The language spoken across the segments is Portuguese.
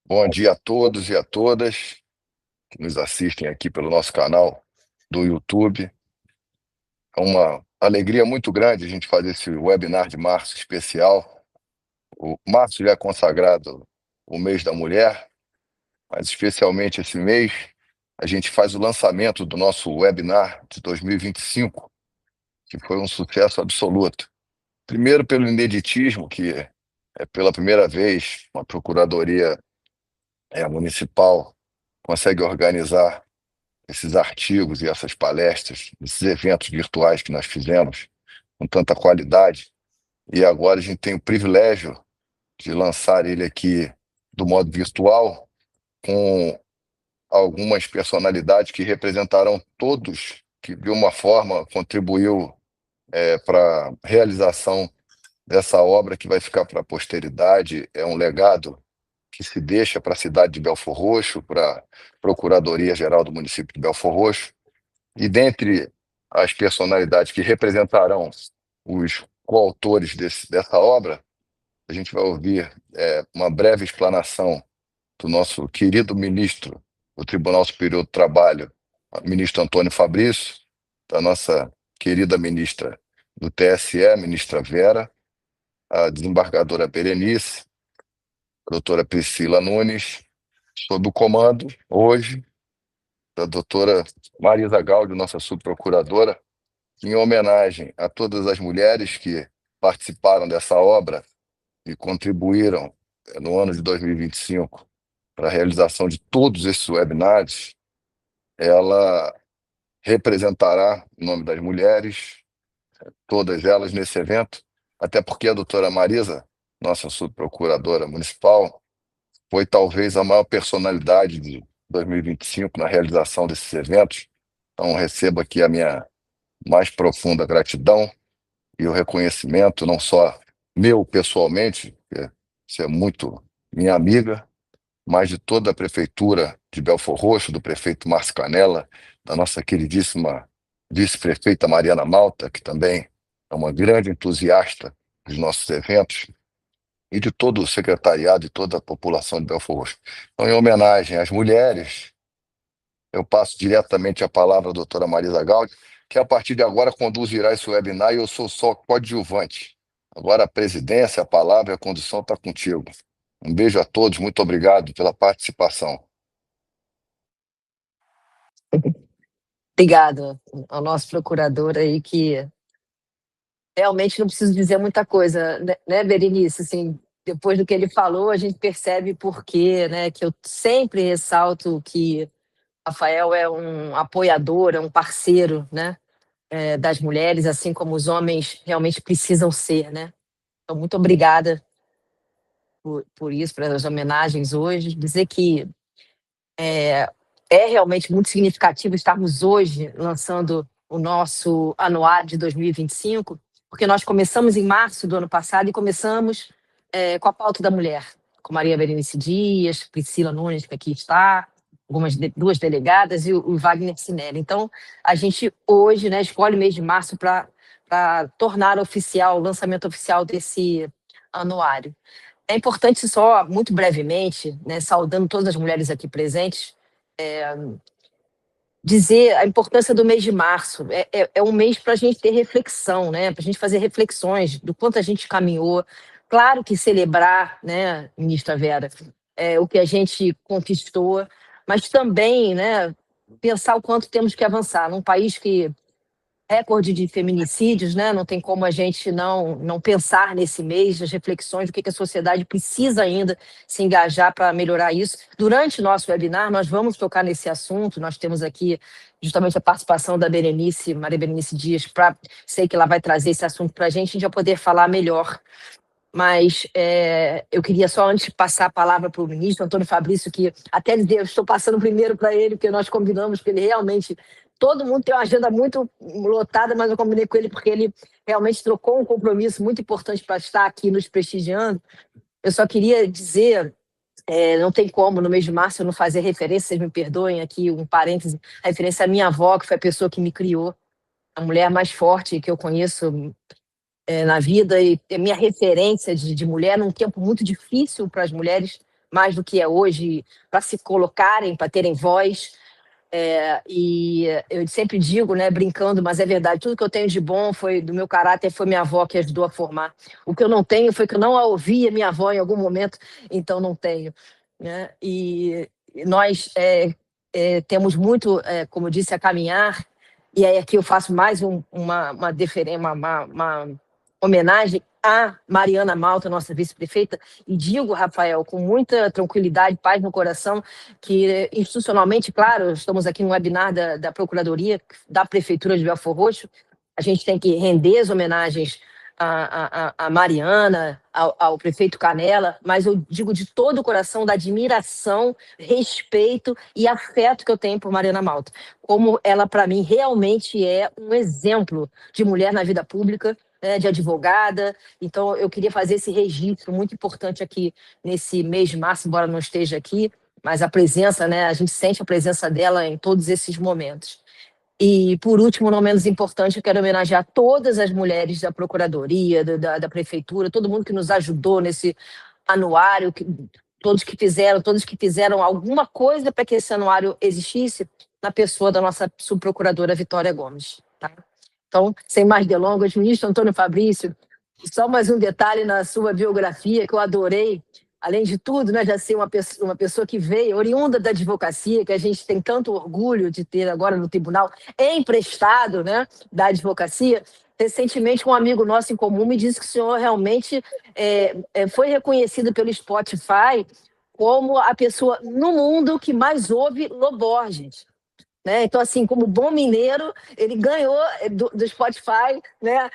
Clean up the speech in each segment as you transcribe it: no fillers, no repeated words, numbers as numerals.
Bom dia a todos e a todas que nos assistem aqui pelo nosso canal do YouTube. É uma alegria muito grande a gente fazer esse webinar de março especial. O março já é consagrado o mês da mulher, mas especialmente esse mês a gente faz o lançamento do nosso webinar de 2025, que foi um sucesso absoluto. Primeiro pelo ineditismo, que é pela primeira vez uma procuradoria municipal consegue organizar esses artigos e essas palestras, esses eventos virtuais que nós fizemos com tanta qualidade. E agora a gente tem o privilégio de lançar ele aqui do modo virtual, com algumas personalidades que representarão todos, que de uma forma contribuiu para a realização dessa obra que vai ficar para a posteridade. É um legado que se deixa para a cidade de Belfor Roxo, para a Procuradoria-Geral do município de Belfor Roxo. E dentre as personalidades que representarão os coautores dessa obra, a gente vai ouvir uma breve explanação do nosso querido ministro do Tribunal Superior do Trabalho, ministro Antônio Fabrício, da nossa querida ministra do TSE, ministra Vera, a desembargadora Berenice, a doutora Priscila Nunes, sob o comando, hoje, da doutora Marisa Gaudio, nossa subprocuradora, em homenagem a todas as mulheres que participaram dessa obra e contribuíram no ano de 2025 para a realização de todos esses webinars. Ela representará o nome das mulheres, todas elas nesse evento, até porque a doutora Marisa, nossa subprocuradora municipal, foi talvez a maior personalidade de 2025 na realização desses eventos. Então, recebo aqui a minha mais profunda gratidão e o reconhecimento, não só meu pessoalmente, porque você é muito minha amiga, mas de toda a prefeitura de Belfor Roxo, do prefeito Márcio Canella, da nossa queridíssima vice-prefeita Mariana Malta, que também é uma grande entusiasta dos nossos eventos, e de todo o secretariado e toda a população de Belfor Roxo. Então, em homenagem às mulheres, eu passo diretamente a palavra à doutora Marisa Gaudio, que a partir de agora conduzirá esse webinar e eu sou só coadjuvante. Agora a presidência, a palavra e a condução está contigo. Um beijo a todos, muito obrigado pela participação. Obrigada ao nosso procurador aí, que realmente não preciso dizer muita coisa, né, Berenice? Assim, depois do que ele falou, a gente percebe por quê, né? Que eu sempre ressalto que Rafael é um apoiador, é um parceiro, né? Das mulheres, assim como os homens realmente precisam ser, né? Então, muito obrigada por isso, pelas homenagens hoje. Dizer que é realmente muito significativo estarmos hoje lançando o nosso anuário de 2025, porque nós começamos em março do ano passado e começamos com a pauta da mulher, com Maria Berenice Dias, Priscila Nunes, que aqui está, duas delegadas, e o Wagner Sinelli. Então, a gente hoje, né, escolhe o mês de março para tornar oficial, o lançamento oficial desse anuário. É importante só, muito brevemente, né, saudando todas as mulheres aqui presentes, dizer a importância do mês de março. É um mês para a gente ter reflexão, né? Para a gente fazer reflexões do quanto a gente caminhou. Claro que celebrar, né, ministra Vera, o que a gente conquistou, mas também, né, pensar o quanto temos que avançar num país que recorde de feminicídios, né? Não tem como a gente não pensar nesse mês, as reflexões do que a sociedade precisa ainda se engajar para melhorar isso. Durante o nosso webinar, nós vamos tocar nesse assunto. Nós temos aqui justamente a participação da Berenice, Maria Berenice Dias, sei que ela vai trazer esse assunto para a gente vai poder falar melhor. Mas eu queria só, antes de passar a palavra para o ministro Antônio Fabrício, que até eu estou passando primeiro para ele, porque nós combinamos que ele realmente... Todo mundo tem uma agenda muito lotada, mas eu combinei com ele porque ele realmente trocou um compromisso muito importante para estar aqui nos prestigiando. Eu só queria dizer, não tem como, no mês de março, eu não fazer referência, vocês me perdoem aqui, um parêntese, a referência à minha avó, que foi a pessoa que me criou, a mulher mais forte que eu conheço na vida, e minha referência de mulher num tempo muito difícil para as mulheres, mais do que é hoje, para se colocarem, para terem voz. E eu sempre digo, né, brincando, mas é verdade, tudo que eu tenho de bom foi do meu caráter, foi minha avó que ajudou a formar. O que eu não tenho foi que eu não a ouvia minha avó em algum momento, então não tenho, né? E nós temos muito, como eu disse, a caminhar, e aí aqui eu faço mais uma homenagem à Mariana Malta, nossa vice-prefeita, e digo, Rafael, com muita tranquilidade, paz no coração, que institucionalmente, claro, estamos aqui no webinar da Procuradoria da Prefeitura de Belford Roxo, a gente tem que render as homenagens à Mariana, ao prefeito Canela, mas eu digo de todo o coração da admiração, respeito e afeto que eu tenho por Mariana Malta. Como ela, para mim, realmente é um exemplo de mulher na vida pública, né, de advogada. Então, eu queria fazer esse registro muito importante aqui nesse mês de março, embora não esteja aqui, mas a presença, né, a gente sente a presença dela em todos esses momentos. E, por último, não menos importante, eu quero homenagear todas as mulheres da Procuradoria, da Prefeitura, todo mundo que nos ajudou nesse anuário, todos que fizeram alguma coisa para que esse anuário existisse, na pessoa da nossa subprocuradora Vitória Gomes. Tá? Então, sem mais delongas, ministro Antônio Fabrício, só mais um detalhe na sua biografia que eu adorei. Além de tudo, né, já ser uma pessoa que veio, oriunda da advocacia, que a gente tem tanto orgulho de ter agora no tribunal, emprestado, né, da advocacia. Recentemente, um amigo nosso em comum me disse que o senhor realmente foi reconhecido pelo Spotify como a pessoa no mundo que mais ouve Loborges. Né? Então, assim, como bom mineiro, ele ganhou do Spotify, né,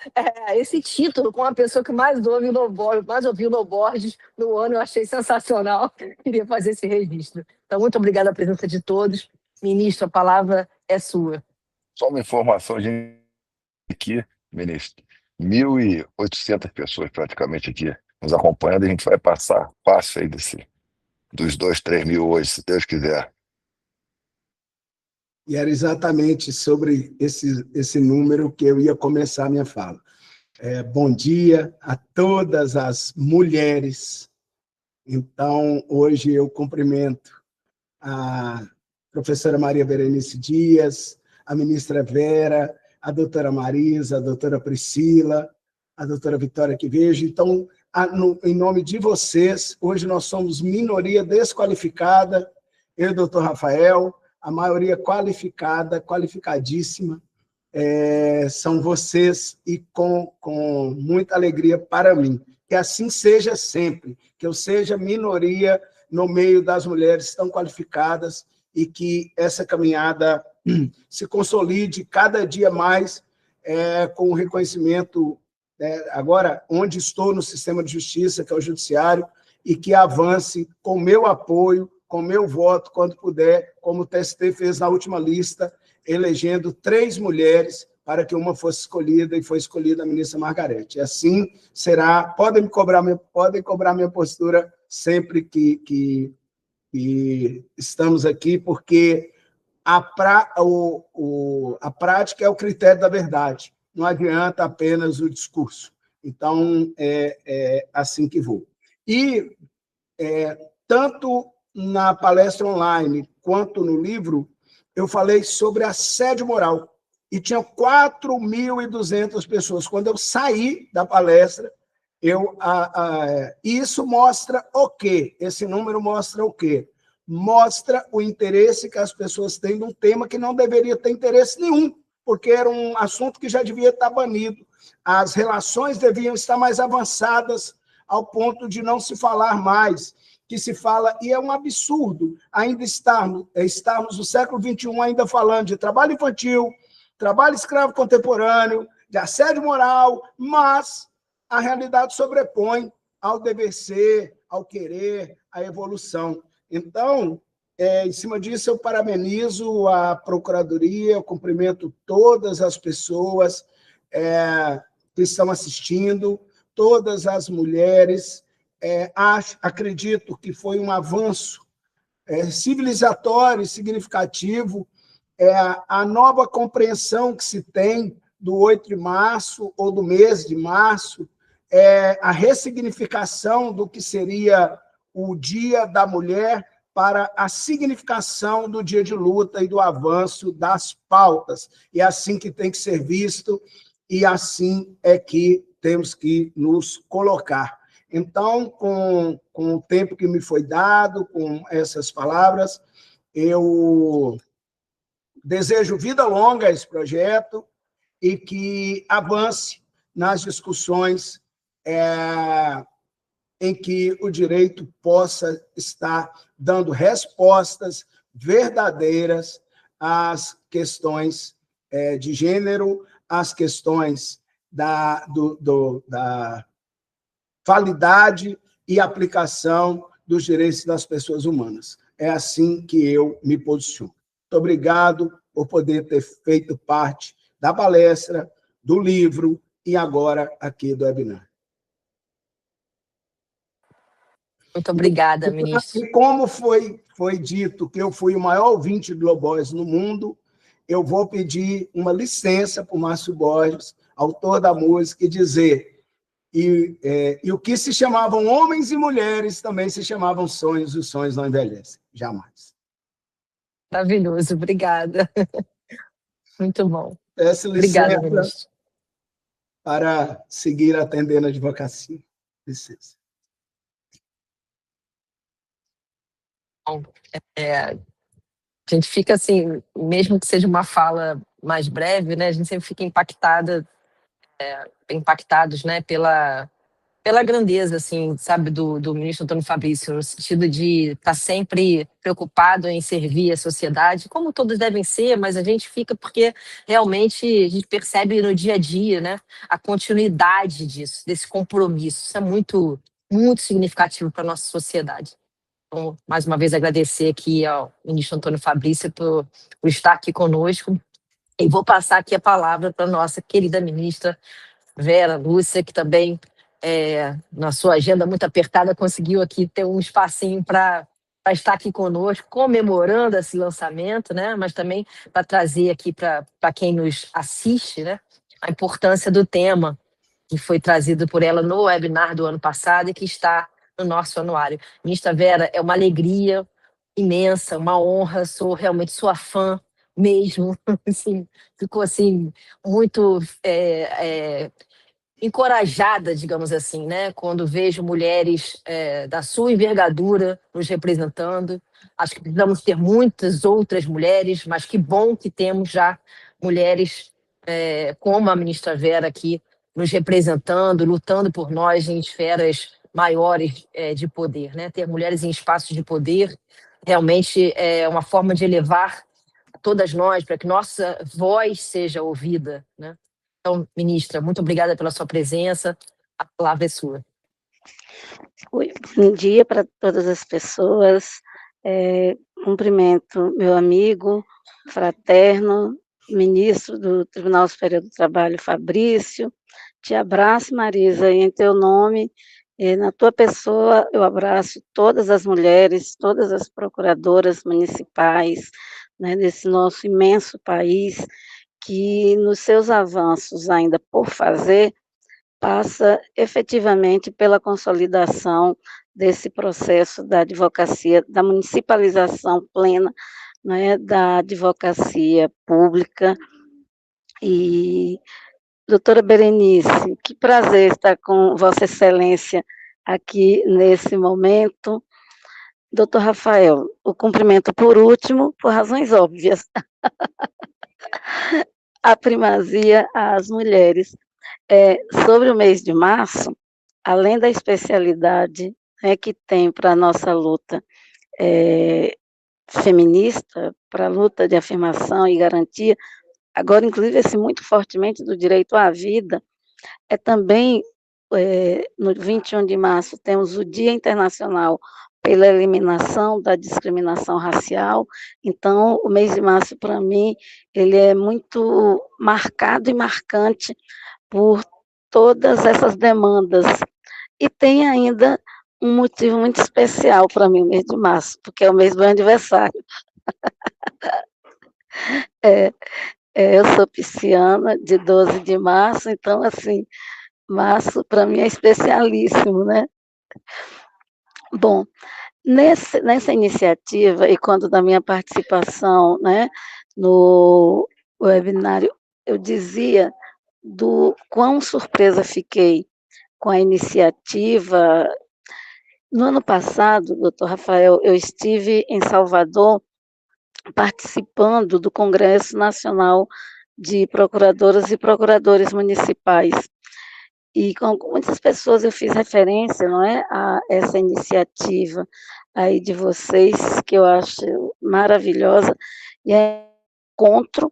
esse título com a pessoa que mais ouviu Loborges no ano. Eu achei sensacional. Queria fazer esse registro. Então, muito obrigada a presença de todos. Ministro, a palavra é sua. Só uma informação, gente, aqui, ministro, 1.800 pessoas praticamente aqui nos acompanhando, e a gente vai passar fácil aí dos 2, 3 mil hoje, se Deus quiser. E era exatamente sobre esse número que eu ia começar a minha fala. Bom dia a todas as mulheres. Então, hoje eu cumprimento a professora Maria Berenice Dias, a ministra Vera, a doutora Marisa, a doutora Priscila, a doutora Vitória que vejo. Então, em nome de vocês, hoje nós somos minoria desqualificada, eu e o doutor Rafael, a maioria qualificada, qualificadíssima, são vocês, e com muita alegria para mim. Que assim seja sempre, que eu seja minoria no meio das mulheres tão qualificadas e que essa caminhada se consolide cada dia mais com o reconhecimento, agora, onde estou no sistema de justiça, que é o judiciário, e que avance com meu apoio, com meu voto, quando puder, como o TST fez na última lista, elegendo 3 mulheres para que uma fosse escolhida, e foi escolhida a ministra Margarete. E assim será. Podem cobrar minha postura sempre que estamos aqui, porque a prática é o critério da verdade. Não adianta apenas o discurso. Então, é assim que vou. E, tanto na palestra online quanto no livro, eu falei sobre assédio moral. E tinha 4.200 pessoas. Quando eu saí da palestra, isso mostra o quê? Esse número mostra o quê? Mostra o interesse que as pessoas têm num tema que não deveria ter interesse nenhum, porque era um assunto que já devia estar banido. As relações deviam estar mais avançadas, ao ponto de não se falar mais, que se fala, e é um absurdo ainda estarmos no século XXI ainda falando de trabalho infantil, trabalho escravo contemporâneo, de assédio moral, mas a realidade sobrepõe ao dever ser, ao querer, à evolução. Então, em cima disso, eu parabenizo a Procuradoria, eu cumprimento todas as pessoas que estão assistindo, todas as mulheres. Acredito que foi um avanço civilizatório e significativo, a nova compreensão que se tem do 8 de março, ou do mês de março, a ressignificação do que seria o Dia da Mulher para a significação do dia de luta e do avanço das pautas. E é assim que tem que ser visto, e assim é que temos que nos colocar. Então, com o tempo que me foi dado, com essas palavras, eu desejo vida longa a esse projeto e que avance nas discussões em que o direito possa estar dando respostas verdadeiras às questões de gênero, às questões da validade e aplicação dos direitos das pessoas humanas. É assim que eu me posiciono. Muito obrigado por poder ter feito parte da palestra, do livro e agora aqui do webinar. Muito obrigada, ministro. E como foi dito que eu fui o maior ouvinte de Globóis no mundo, eu vou pedir uma licença para o Márcio Borges, autor da música, e dizer, e o que se chamavam homens e mulheres também se chamavam sonhos, e os sonhos não envelhecem, jamais. Maravilhoso, obrigada. Muito bom. Peço Obrigada, licença ministro. para seguir atendendo a advocacia. Licença. Bom, a gente fica assim, mesmo que seja uma fala mais breve, né, a gente sempre fica impactados, né, pela grandeza, assim, sabe, do ministro Antônio Fabrício, no sentido de estar sempre preocupado em servir a sociedade, como todos devem ser, mas a gente fica porque realmente a gente percebe no dia a dia, né, a continuidade disso, desse compromisso. Isso é muito, muito significativo para a nossa sociedade. Então, mais uma vez, agradecer aqui ao ministro Antônio Fabrício por estar aqui conosco. E vou passar aqui a palavra para a nossa querida ministra Vera Lúcia, que também, na sua agenda muito apertada, conseguiu aqui ter um espacinho para estar aqui conosco, comemorando esse lançamento, né? Mas também para trazer aqui para quem nos assiste, né, a importância do tema que foi trazido por ela no webinar do ano passado e que está no nosso anuário. Ministra Vera, é uma alegria imensa, uma honra, sou realmente sua fã mesmo, assim, ficou assim muito encorajada, digamos assim, né? Quando vejo mulheres da sua envergadura nos representando. Acho que precisamos ter muitas outras mulheres, mas que bom que temos já mulheres como a ministra Vera aqui nos representando, lutando por nós em esferas maiores de poder, né? Ter mulheres em espaços de poder realmente é uma forma de elevar todas nós para que nossa voz seja ouvida, né? Então, ministra, muito obrigada pela sua presença. A palavra é sua. Bom dia para todas as pessoas. Cumprimento meu amigo, fraterno, ministro do Tribunal Superior do Trabalho, Fabrício. Te abraço, Marisa, em teu nome, na tua pessoa, eu abraço todas as mulheres, todas as procuradoras municipais, né, desse nosso imenso país, que nos seus avanços ainda por fazer, passa efetivamente pela consolidação desse processo da advocacia, da municipalização plena, né, da advocacia pública. E, doutora Berenice, que prazer estar com Vossa Excelência aqui nesse momento. Doutor Rafael, o cumprimento por último, por razões óbvias. A primazia às mulheres. Sobre o mês de março, além da especialidade, né, que tem para a nossa luta feminista, para a luta de afirmação e garantia, agora, inclusive, esse muito fortemente do direito à vida, também, no 21 de março, temos o Dia Internacional pela Eliminação da Discriminação Racial. Então, o mês de março, para mim, ele é muito marcado e marcante por todas essas demandas. E tem ainda um motivo muito especial para mim, o mês de março, porque é o mês do meu aniversário. Eu sou pisciana, de 12 de março, então, assim, março para mim é especialíssimo, né? Bom, nessa iniciativa e quando da minha participação, né, no webinário, eu dizia do quão surpresa fiquei com a iniciativa. No ano passado, doutor Rafael, eu estive em Salvador participando do Congresso Nacional de Procuradoras e Procuradores Municipais. E com muitas pessoas eu fiz referência, não é, a essa iniciativa aí de vocês, que eu acho maravilhosa, e é encontro,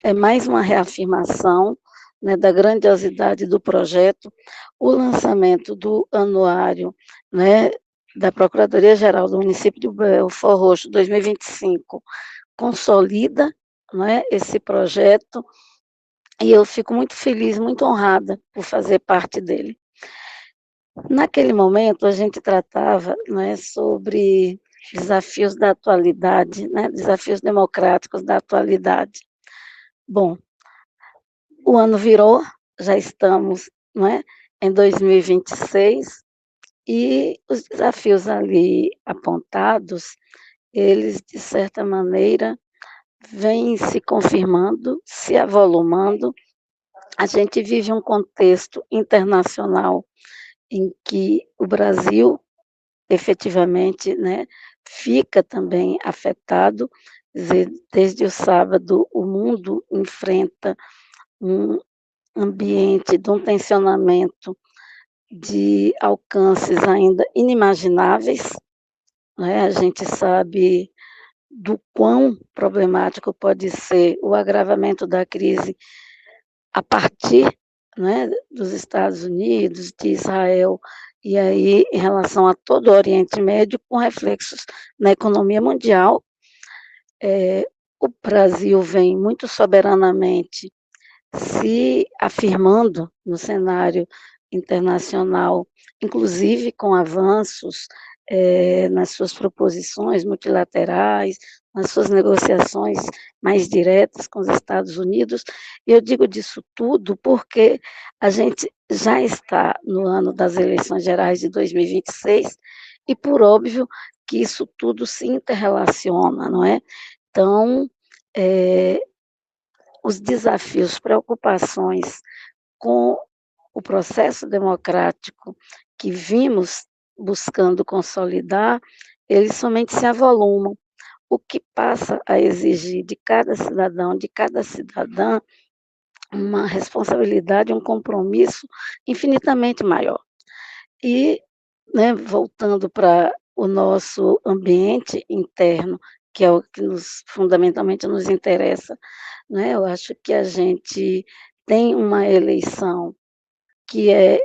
é mais uma reafirmação, né, da grandiosidade do projeto, o lançamento do anuário, né, da Procuradoria-Geral do município de Belford Roxo 2025, consolida, não é, esse projeto, e eu fico muito feliz, muito honrada por fazer parte dele. Naquele momento, a gente tratava, né, sobre desafios da atualidade, né, desafios democráticos da atualidade. Bom, o ano virou, já estamos, não é, em 2026, e os desafios ali apontados, eles, de certa maneira, vêm se confirmando, se avolumando. A gente vive um contexto internacional em que o Brasil, efetivamente, né, fica também afetado. Quer dizer, desde o sábado, o mundo enfrenta um ambiente de um tensionamento de alcances ainda inimagináveis, né? A gente sabe do quão problemático pode ser o agravamento da crise a partir, né, dos Estados Unidos, de Israel, e aí em relação a todo o Oriente Médio, com reflexos na economia mundial. O Brasil vem muito soberanamente se afirmando no cenário internacional, inclusive com avanços nas suas proposições multilaterais, nas suas negociações mais diretas com os Estados Unidos. E eu digo disso tudo porque a gente já está no ano das eleições gerais de 2026 e, por óbvio, que isso tudo se interrelaciona, não é? Então, os desafios, preocupações com o processo democrático que vimos buscando consolidar, eles somente se avolumam, o que passa a exigir de cada cidadão, de cada cidadã, uma responsabilidade, um compromisso infinitamente maior. E, né, voltando para o nosso ambiente interno, que é o que fundamentalmente nos interessa, né, eu acho que a gente tem uma eleição que é,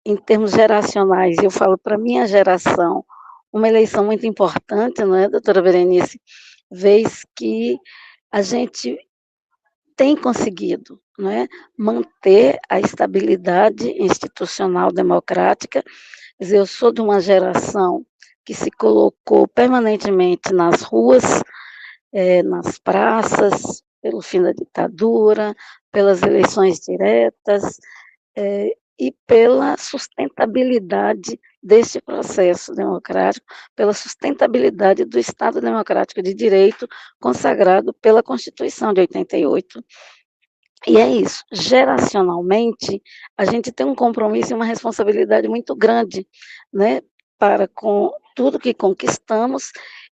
em termos geracionais, eu falo para a minha geração, uma eleição muito importante, não é, doutora Berenice? Vez que a gente tem conseguido, não é, manter a estabilidade institucional democrática. Quer dizer, eu sou de uma geração que se colocou permanentemente nas ruas, nas praças, pelo fim da ditadura, pelas eleições diretas, e pela sustentabilidade deste processo democrático, pela sustentabilidade do Estado Democrático de Direito consagrado pela Constituição de 88. E é isso, geracionalmente, a gente tem um compromisso e uma responsabilidade muito grande, né, para com tudo que conquistamos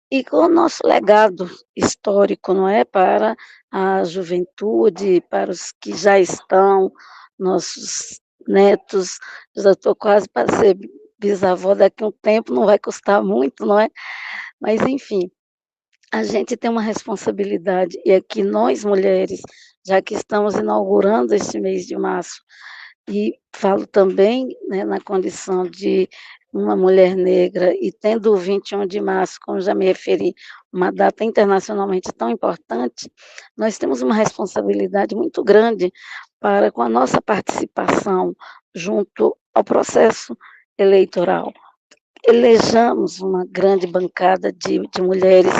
e com o nosso legado histórico, não é, para a juventude, para os que já estão, nossos netos. Já estou quase para ser bisavó daqui a um tempo, não vai custar muito, não é? Mas, enfim, a gente tem uma responsabilidade, e aqui nós, mulheres, já que estamos inaugurando este mês de março, e falo também, né, na condição de uma mulher negra, e tendo o 21 de março, como já me referi, uma data internacionalmente tão importante, nós temos uma responsabilidade muito grande para com a nossa participação junto ao processo eleitoral. Elejamos uma grande bancada de mulheres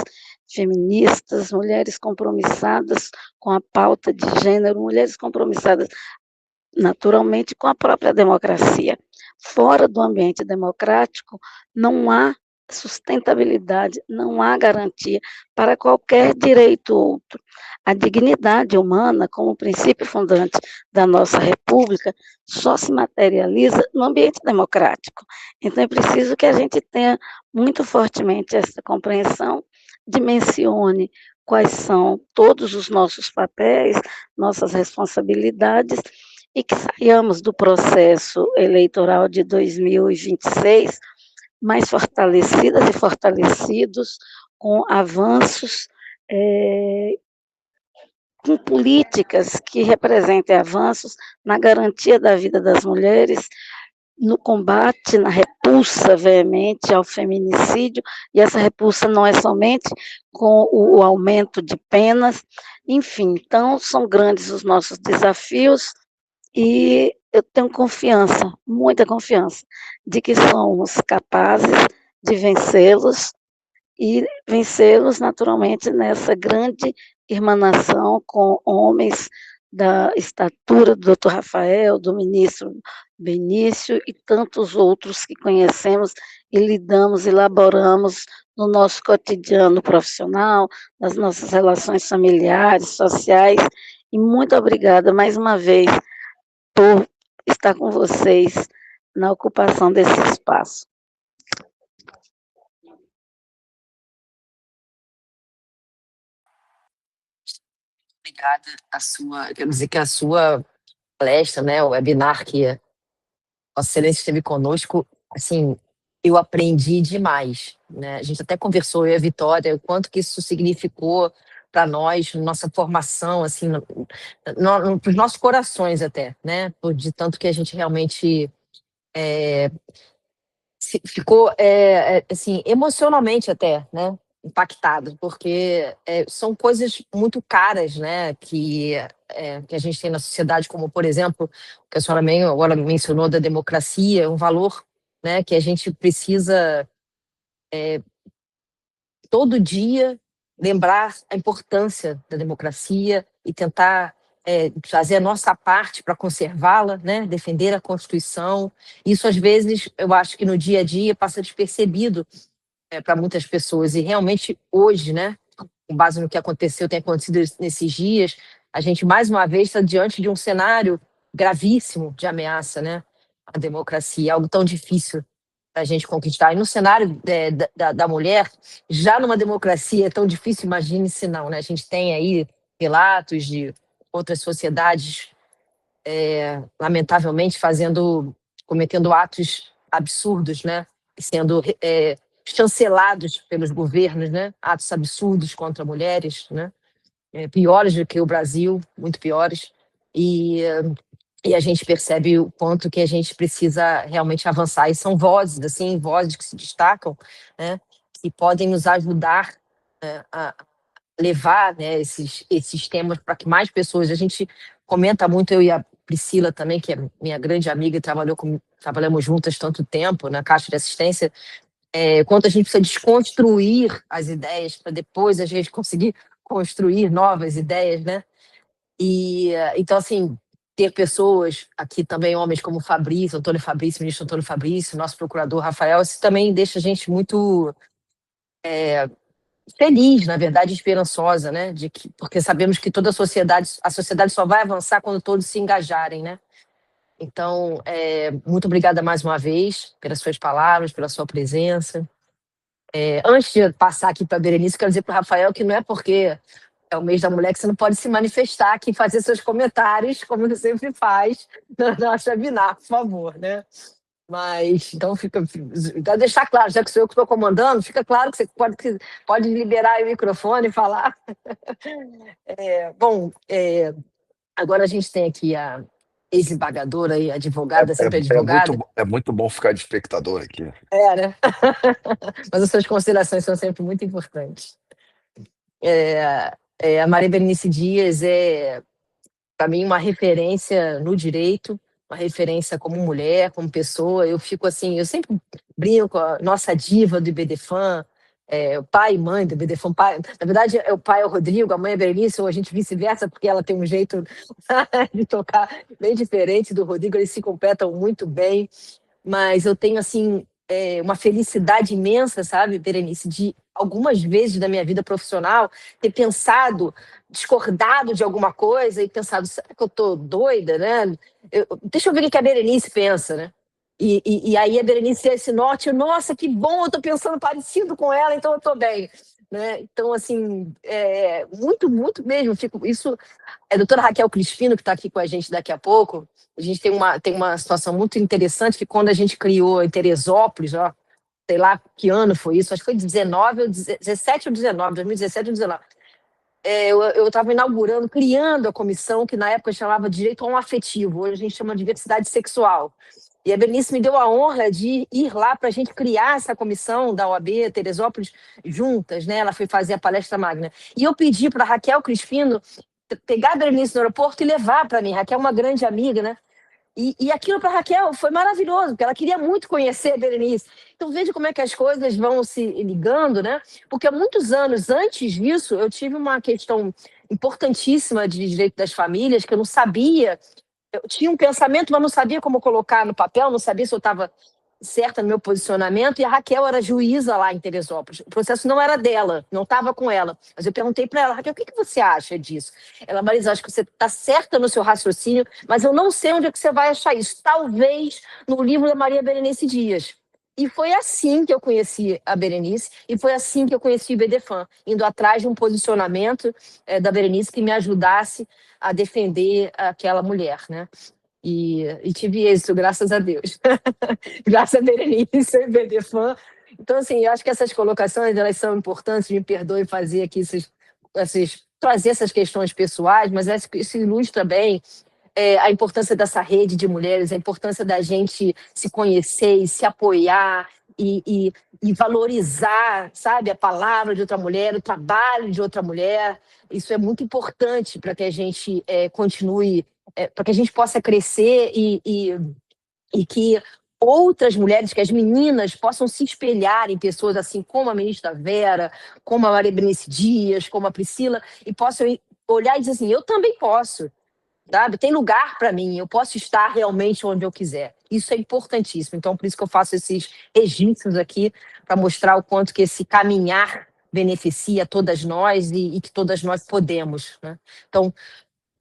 feministas, mulheres compromissadas com a pauta de gênero, mulheres compromissadas naturalmente com a própria democracia, fora do ambiente democrático, não há sustentabilidade, não há garantia para qualquer direito outro. A dignidade humana, como princípio fundante da nossa República, só se materializa no ambiente democrático. Então, é preciso que a gente tenha muito fortemente essa compreensão, dimensione quais são todos os nossos papéis, nossas responsabilidades, e que saiamos do processo eleitoral de 2026 mais fortalecidas e fortalecidos, com avanços, com políticas que representem avanços na garantia da vida das mulheres, no combate, na repulsa veemente ao feminicídio, e essa repulsa não é somente com o aumento de penas, enfim, então são grandes os nossos desafios, e eu tenho confiança, muita confiança, de que somos capazes de vencê-los e vencê-los naturalmente nessa grande irmanação com homens da estatura do Dr. Rafael, do ministro Benício e tantos outros que conhecemos e lidamos, elaboramos no nosso cotidiano profissional, nas nossas relações familiares, sociais. E muito obrigada mais uma vez por estar com vocês na ocupação desse espaço. Obrigada. Quero dizer que a sua palestra, né, o webinar que Vossa Excelência esteve conosco, assim, eu aprendi demais, né? A gente até conversou, eu e a Vitória, o quanto que isso significou para nós, nossa formação, assim, para os nossos corações até, né? De tanto que a gente realmente ficou, assim, emocionalmente até, né? Impactado, porque são coisas muito caras, né? Que a gente tem na sociedade, como, por exemplo, o que a senhora agora mencionou da democracia, um valor, né, que a gente precisa todo dia lembrar a importância da democracia e tentar fazer a nossa parte para conservá-la, né, defender a Constituição. Isso, às vezes, eu acho que no dia a dia passa despercebido para muitas pessoas. E realmente, hoje, né, com base no que aconteceu, tem acontecido nesses dias, a gente, mais uma vez, está diante de um cenário gravíssimo de ameaça, né, à democracia, algo tão difícil para a gente conquistar. E no cenário da mulher, já numa democracia é tão difícil, imagine se não, né? A gente tem aí relatos de outras sociedades, lamentavelmente, cometendo atos absurdos, né? Sendo chancelados pelos governos, né? Atos absurdos contra mulheres, né? Piores do que o Brasil, muito piores. E a gente percebe o quanto que a gente precisa realmente avançar. E são vozes, assim, vozes que se destacam, né? Que podem nos ajudar, né, a levar, né, esses temas para que mais pessoas... A gente comenta muito, eu e a Priscila também, que é minha grande amiga e trabalhamos juntas tanto tempo na Caixa de Assistência, quanto a gente precisa desconstruir as ideias para depois a gente conseguir construir novas ideias, né? E então, assim, ter pessoas aqui também, homens como Fabrício, Antônio Fabrício, ministro Antônio Fabrício, nosso procurador Rafael, isso também deixa a gente muito feliz, na verdade, esperançosa, né? Porque sabemos que a sociedade só vai avançar quando todos se engajarem, né? Então, muito obrigada mais uma vez pelas suas palavras, pela sua presença. Antes de passar aqui para a Berenice, quero dizer para o Rafael que não é porque é o mês da mulher que você não pode se manifestar aqui, fazer seus comentários, como você sempre faz na nossa webinar, por favor, né? Mas, então, para deixar claro, já que sou eu que estou comandando, fica claro que você pode liberar o microfone e falar. Bom, agora a gente tem aqui a ex-embargadora e advogada, sempre advogada. É muito bom ficar de espectador aqui. Né? Mas as suas considerações são sempre muito importantes. A Maria Berenice Dias é, para mim, uma referência no direito, uma referência como mulher, como pessoa. Eu fico assim, eu sempre brinco, a nossa diva do IBDFAN, o pai e mãe do IBDFAN. Na verdade, o pai é o Rodrigo, a mãe é a Berenice, ou a gente vice-versa, porque ela tem um jeito de tocar bem diferente do Rodrigo, eles se completam muito bem. mas eu tenho, assim, uma felicidade imensa, sabe, Berenice, de algumas vezes da minha vida profissional ter pensado, discordado de alguma coisa e pensado, será que eu tô doida, né? Deixa eu ver o que a Berenice pensa, né? E aí a Berenice tem esse norte, nossa, que bom, eu tô pensando parecido com ela, então eu tô bem. Né? Então, assim, muito, muito mesmo. Isso é a doutora Raquel Crispino, que está aqui com a gente daqui a pouco. A gente tem uma situação muito interessante, que quando a gente criou em Teresópolis, ó, sei lá que ano foi isso, acho que foi 19 ou 17 ou 19, 2017 ou 19. Eu estava inaugurando, criando a comissão, que na época chamava Direito a um Afetivo, hoje a gente chama de Diversidade Sexual. E a Berenice me deu a honra de ir lá para a gente criar essa comissão da OAB Teresópolis juntas, né? Ela foi fazer a palestra magna. E eu pedi para a Raquel Crispino pegar a Berenice no aeroporto e levar para mim. Raquel é uma grande amiga, né? E aquilo para a Raquel foi maravilhoso, porque ela queria muito conhecer a Berenice. Então, veja como é que as coisas vão se ligando, né? Porque há muitos anos antes disso, eu tive uma questão importantíssima de direito das famílias, que eu não sabia. Eu tinha um pensamento, mas não sabia como colocar no papel, não sabia se eu estava certa no meu posicionamento, e a Raquel era juíza lá em Teresópolis. O processo não era dela, não estava com ela. Mas eu perguntei para ela, Raquel, o que você acha disso? Ela, Marisa, acho que você está certa no seu raciocínio, mas eu não sei onde é que você vai achar isso. Talvez no livro da Maria Berenice Dias. E foi assim que eu conheci a Berenice, e foi assim que eu conheci o IBDFAN, indo atrás de um posicionamento da Berenice que me ajudasse a defender aquela mulher, né? E tive êxito, graças a Deus. Graças a Berenice e IBDFAN. Então, assim, eu acho que essas colocações, elas são importantes, me perdoe fazer aqui trazer essas questões pessoais, mas acho que isso ilustra bem a importância dessa rede de mulheres, a importância da gente se conhecer e se apoiar e valorizar, sabe, a palavra de outra mulher, o trabalho de outra mulher. Isso é muito importante para que a gente continue, para que a gente possa crescer e que outras mulheres, que as meninas possam se espelhar em pessoas assim como a ministra Vera, como a Maria Berenice Dias, como a Priscila, e possam olhar e dizer assim, eu também posso. Sabe? Tem lugar para mim, eu posso estar realmente onde eu quiser. Isso é importantíssimo. Então, por isso que eu faço esses registros aqui, para mostrar o quanto que esse caminhar beneficia todas nós e que todas nós podemos. Né? Então,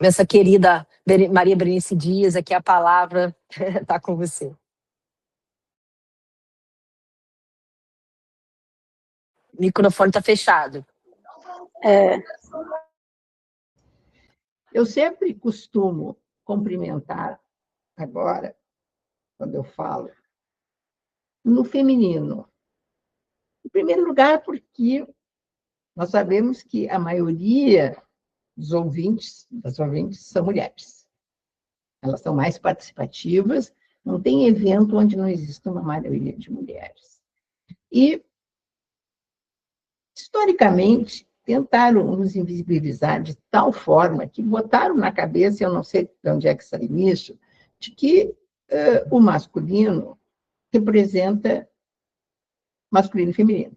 essa querida Maria Berenice Dias, aqui a palavra está com você. O microfone está fechado. Eu sempre costumo cumprimentar agora, quando eu falo, no feminino. Em primeiro lugar, porque nós sabemos que a maioria das ouvintes são mulheres. Elas são mais participativas, não tem evento onde não exista uma maioria de mulheres. E, historicamente, tentaram nos invisibilizar de tal forma que botaram na cabeça, eu não sei de onde é que saiu isso, de que o masculino representa masculino e feminino.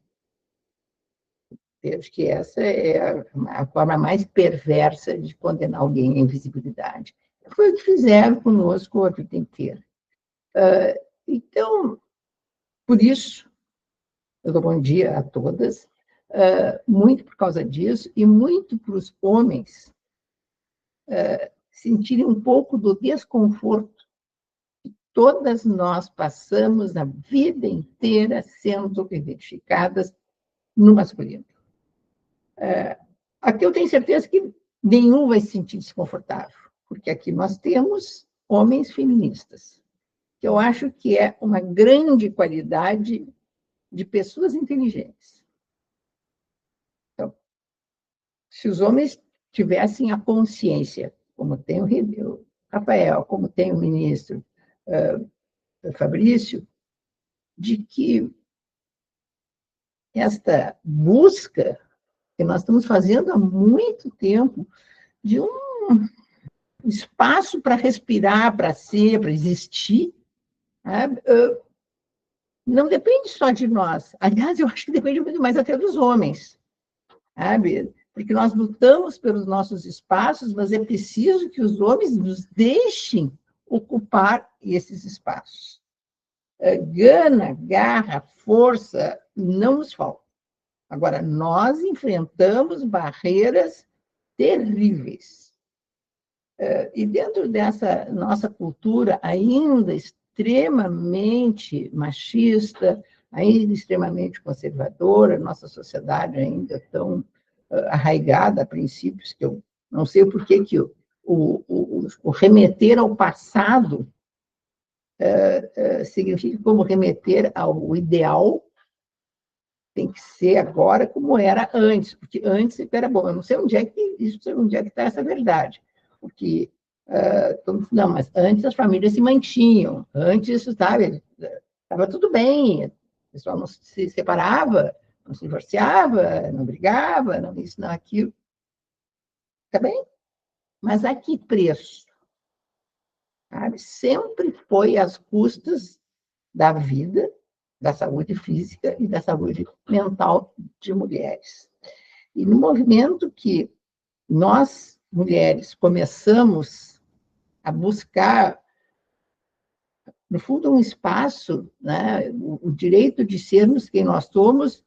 Eu acho que essa é a forma mais perversa de condenar alguém à invisibilidade. Foi o que fizeram conosco a vida inteira. Então, por isso, eu dou bom dia a todas, muito por causa disso, e muito para os homens sentirem um pouco do desconforto que todas nós passamos a vida inteira sendo identificadas no masculino. Aqui eu tenho certeza que nenhum vai se sentir desconfortável, porque aqui nós temos homens feministas, que eu acho que é uma grande qualidade de pessoas inteligentes. Então, se os homens tivessem a consciência, como tem o Rafael, como tem o ministro Fabrício, de que esta busca que nós estamos fazendo há muito tempo de um espaço para respirar, para ser, para existir, sabe? Não depende só de nós. Aliás, eu acho que depende muito mais até dos homens, sabe? Porque nós lutamos pelos nossos espaços, mas é preciso que os homens nos deixem ocupar esses espaços. gana, garra, força, não nos falta. Agora, nós enfrentamos barreiras terríveis. E dentro dessa nossa cultura ainda extremamente machista, ainda extremamente conservadora, nossa sociedade ainda tão arraigada a princípios que eu não sei por que o remeter ao passado significa como remeter ao ideal, tem que ser agora como era antes, porque antes era bom. Eu não sei onde é que está essa verdade, porque não, mas antes as famílias se mantinham, antes, sabe, estava tudo bem, o pessoal não se separava, não se divorciava, não brigava, não isso, não aquilo. Está bem? Mas a que preço? Sabe? Sempre foi às custas da vida, da saúde física e da saúde mental de mulheres. E no movimento que nós, mulheres, começamos a buscar, no fundo, um espaço, né, o direito de sermos quem nós somos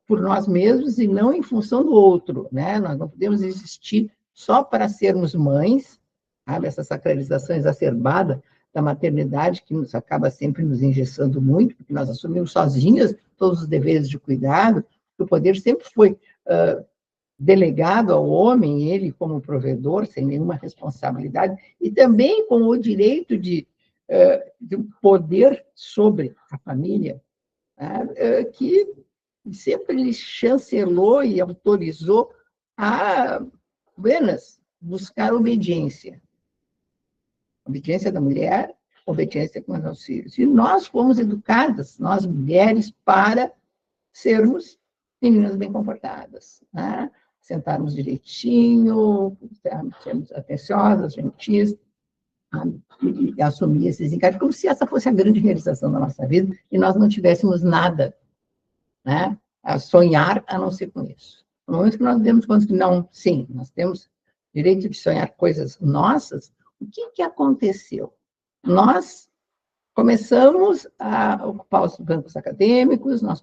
por nós mesmos e não em função do outro. Né? Nós não podemos existir só para sermos mães, sabe? Essa sacralização exacerbada da maternidade que nos acaba sempre nos engessando muito, porque nós assumimos sozinhas todos os deveres de cuidado, o poder sempre foi delegado ao homem, ele como provedor, sem nenhuma responsabilidade, e também com o direito de poder sobre a família, que sempre lhe chancelou e autorizou a apenas buscar obediência. Obediência da mulher, obediência com os nossos filhos. E nós fomos educadas, nós mulheres, para sermos meninas bem comportadas, né? Sentarmos direitinho, sermos atenciosas, gentis, e assumir esses encargos, como se essa fosse a grande realização da nossa vida e nós não tivéssemos nada, né, a sonhar a não ser com isso. No momento que nós demos conta que não, sim, nós temos direito de sonhar coisas nossas, o que aconteceu? Nós começamos a ocupar os bancos acadêmicos, nós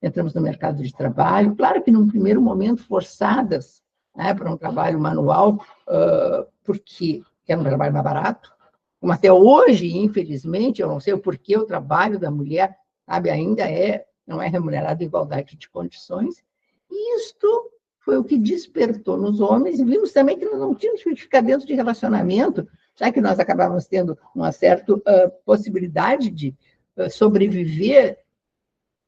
entramos no mercado de trabalho, claro que num primeiro momento forçadas, né, para um trabalho manual, porque era um trabalho mais barato, como até hoje, infelizmente, eu não sei o porquê o trabalho da mulher, sabe, ainda não é remunerado em igualdade de condições, e isto foi o que despertou nos homens, e vimos também que nós não tínhamos que ficar dentro de relacionamento, já que nós acabávamos tendo uma certa possibilidade de sobreviver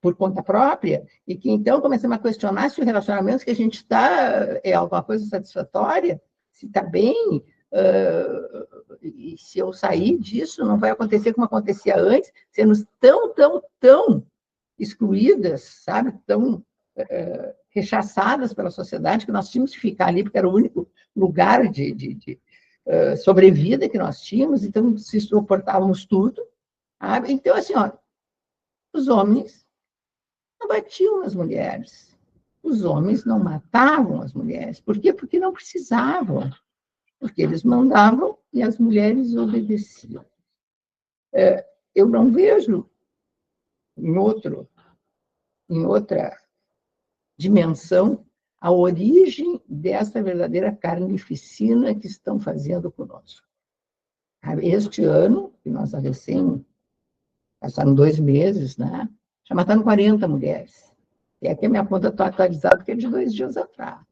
por conta própria, e que então começamos a questionar se o relacionamento que a gente está é alguma coisa satisfatória, se está bem, e se eu sair disso, não vai acontecer como acontecia antes, sermos tão excluídas, sabe, tão rechaçadas pela sociedade, que nós tínhamos que ficar ali, porque era o único lugar de sobrevida que nós tínhamos, então se suportávamos tudo. Sabe? Então, assim, ó, os homens não batiam nas mulheres, os homens não matavam as mulheres. Por quê? Porque não precisavam, porque eles mandavam e as mulheres obedeciam. Eu não vejo em outra dimensão a origem dessa verdadeira carnificina que estão fazendo conosco. Este ano, que nós passaram 2 meses, né? Já mataram 40 mulheres. E aqui a minha conta está atualizada, porque é de 2 dias atrás.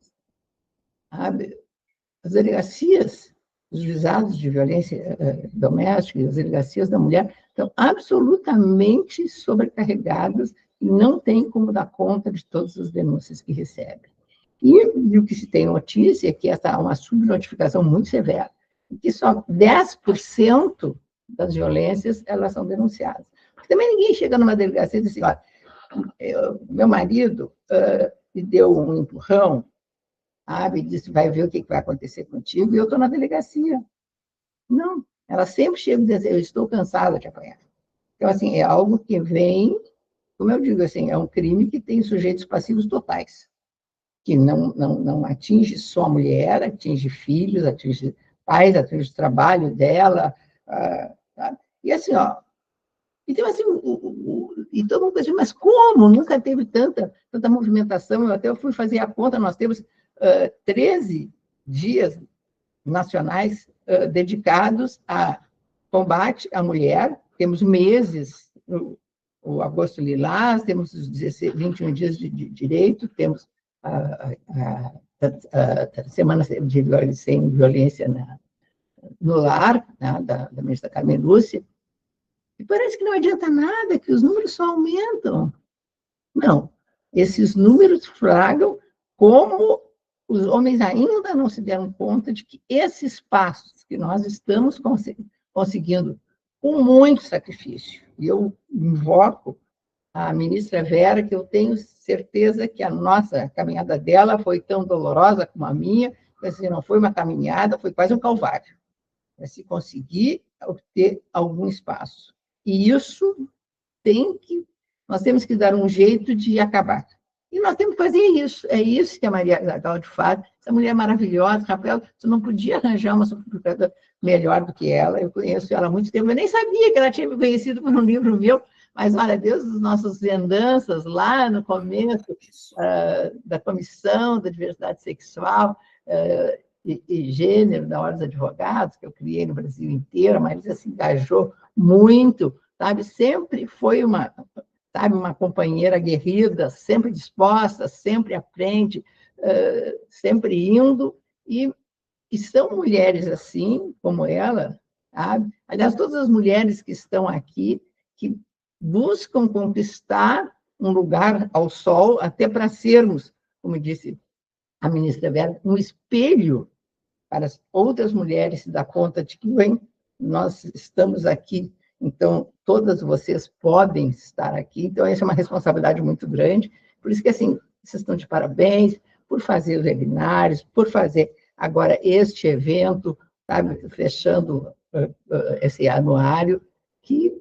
Sabe? As delegacias, os juizados de violência doméstica, as delegacias da mulher, estão absolutamente sobrecarregadas e não têm como dar conta de todas as denúncias que recebem. E o que se tem notícia é que essa é uma subnotificação muito severa, e que só 10% das violências elas são denunciadas. Porque também ninguém chega numa delegacia e diz assim, olha, meu marido me deu um empurrão, sabe, e disse, vai ver o que vai acontecer contigo, e eu estou na delegacia. Não, ela sempre chega e diz assim, eu estou cansada de apanhar. Então, assim, é algo que vem, como eu digo, assim, é um crime que tem sujeitos passivos totais, que não atinge só a mulher, atinge filhos, atinge pais, atinge o trabalho dela. Sabe? E assim, ó, Então, assim, e todo mundo pensa, mas como? Nunca teve tanta movimentação. Eu fui fazer a conta, nós temos 13 dias nacionais dedicados a combate à mulher, temos meses, o Agosto Lilás, temos os 21 dias de direito, temos a Semana Sem Violência no Lar, né, da ministra Carmen Lúcia, e parece que não adianta nada, que os números só aumentam. Não, esses números fragam como os homens ainda não se deram conta de que esses passos que nós estamos conseguindo com muito sacrifício, e eu invoco a ministra Vera, que eu tenho certeza que a nossa caminhada dela foi tão dolorosa como a minha, mas não foi uma caminhada, foi quase um calvário, para se conseguir obter algum espaço. E isso nós temos que dar um jeito de acabar. E nós temos que fazer isso. É isso que a Maria Gaudi faz. Essa mulher maravilhosa, Rafael, você não podia arranjar uma suplicadora melhor do que ela. Eu conheço ela há muito tempo. Eu nem sabia que ela tinha me conhecido por um livro meu, mas, olha, Deus, os nossos vendanças lá no começo da Comissão da Diversidade Sexual e Gênero da Ordem dos Advogados, que eu criei no Brasil inteiro, a Marisa se engajou muito, sabe? Sempre foi uma companheira aguerrida, sempre disposta, sempre à frente, sempre indo, e são mulheres assim, como ela, sabe? Aliás, todas as mulheres que estão aqui, que buscam conquistar um lugar ao sol, até para sermos, como disse a ministra Vera, um espelho para as outras mulheres se dar conta de que, bem, nós estamos aqui, então, todas vocês podem estar aqui. Então, essa é uma responsabilidade muito grande. Por isso que, assim, vocês estão de parabéns por fazer os webinários, por fazer agora este evento, sabe, fechando esse anuário, que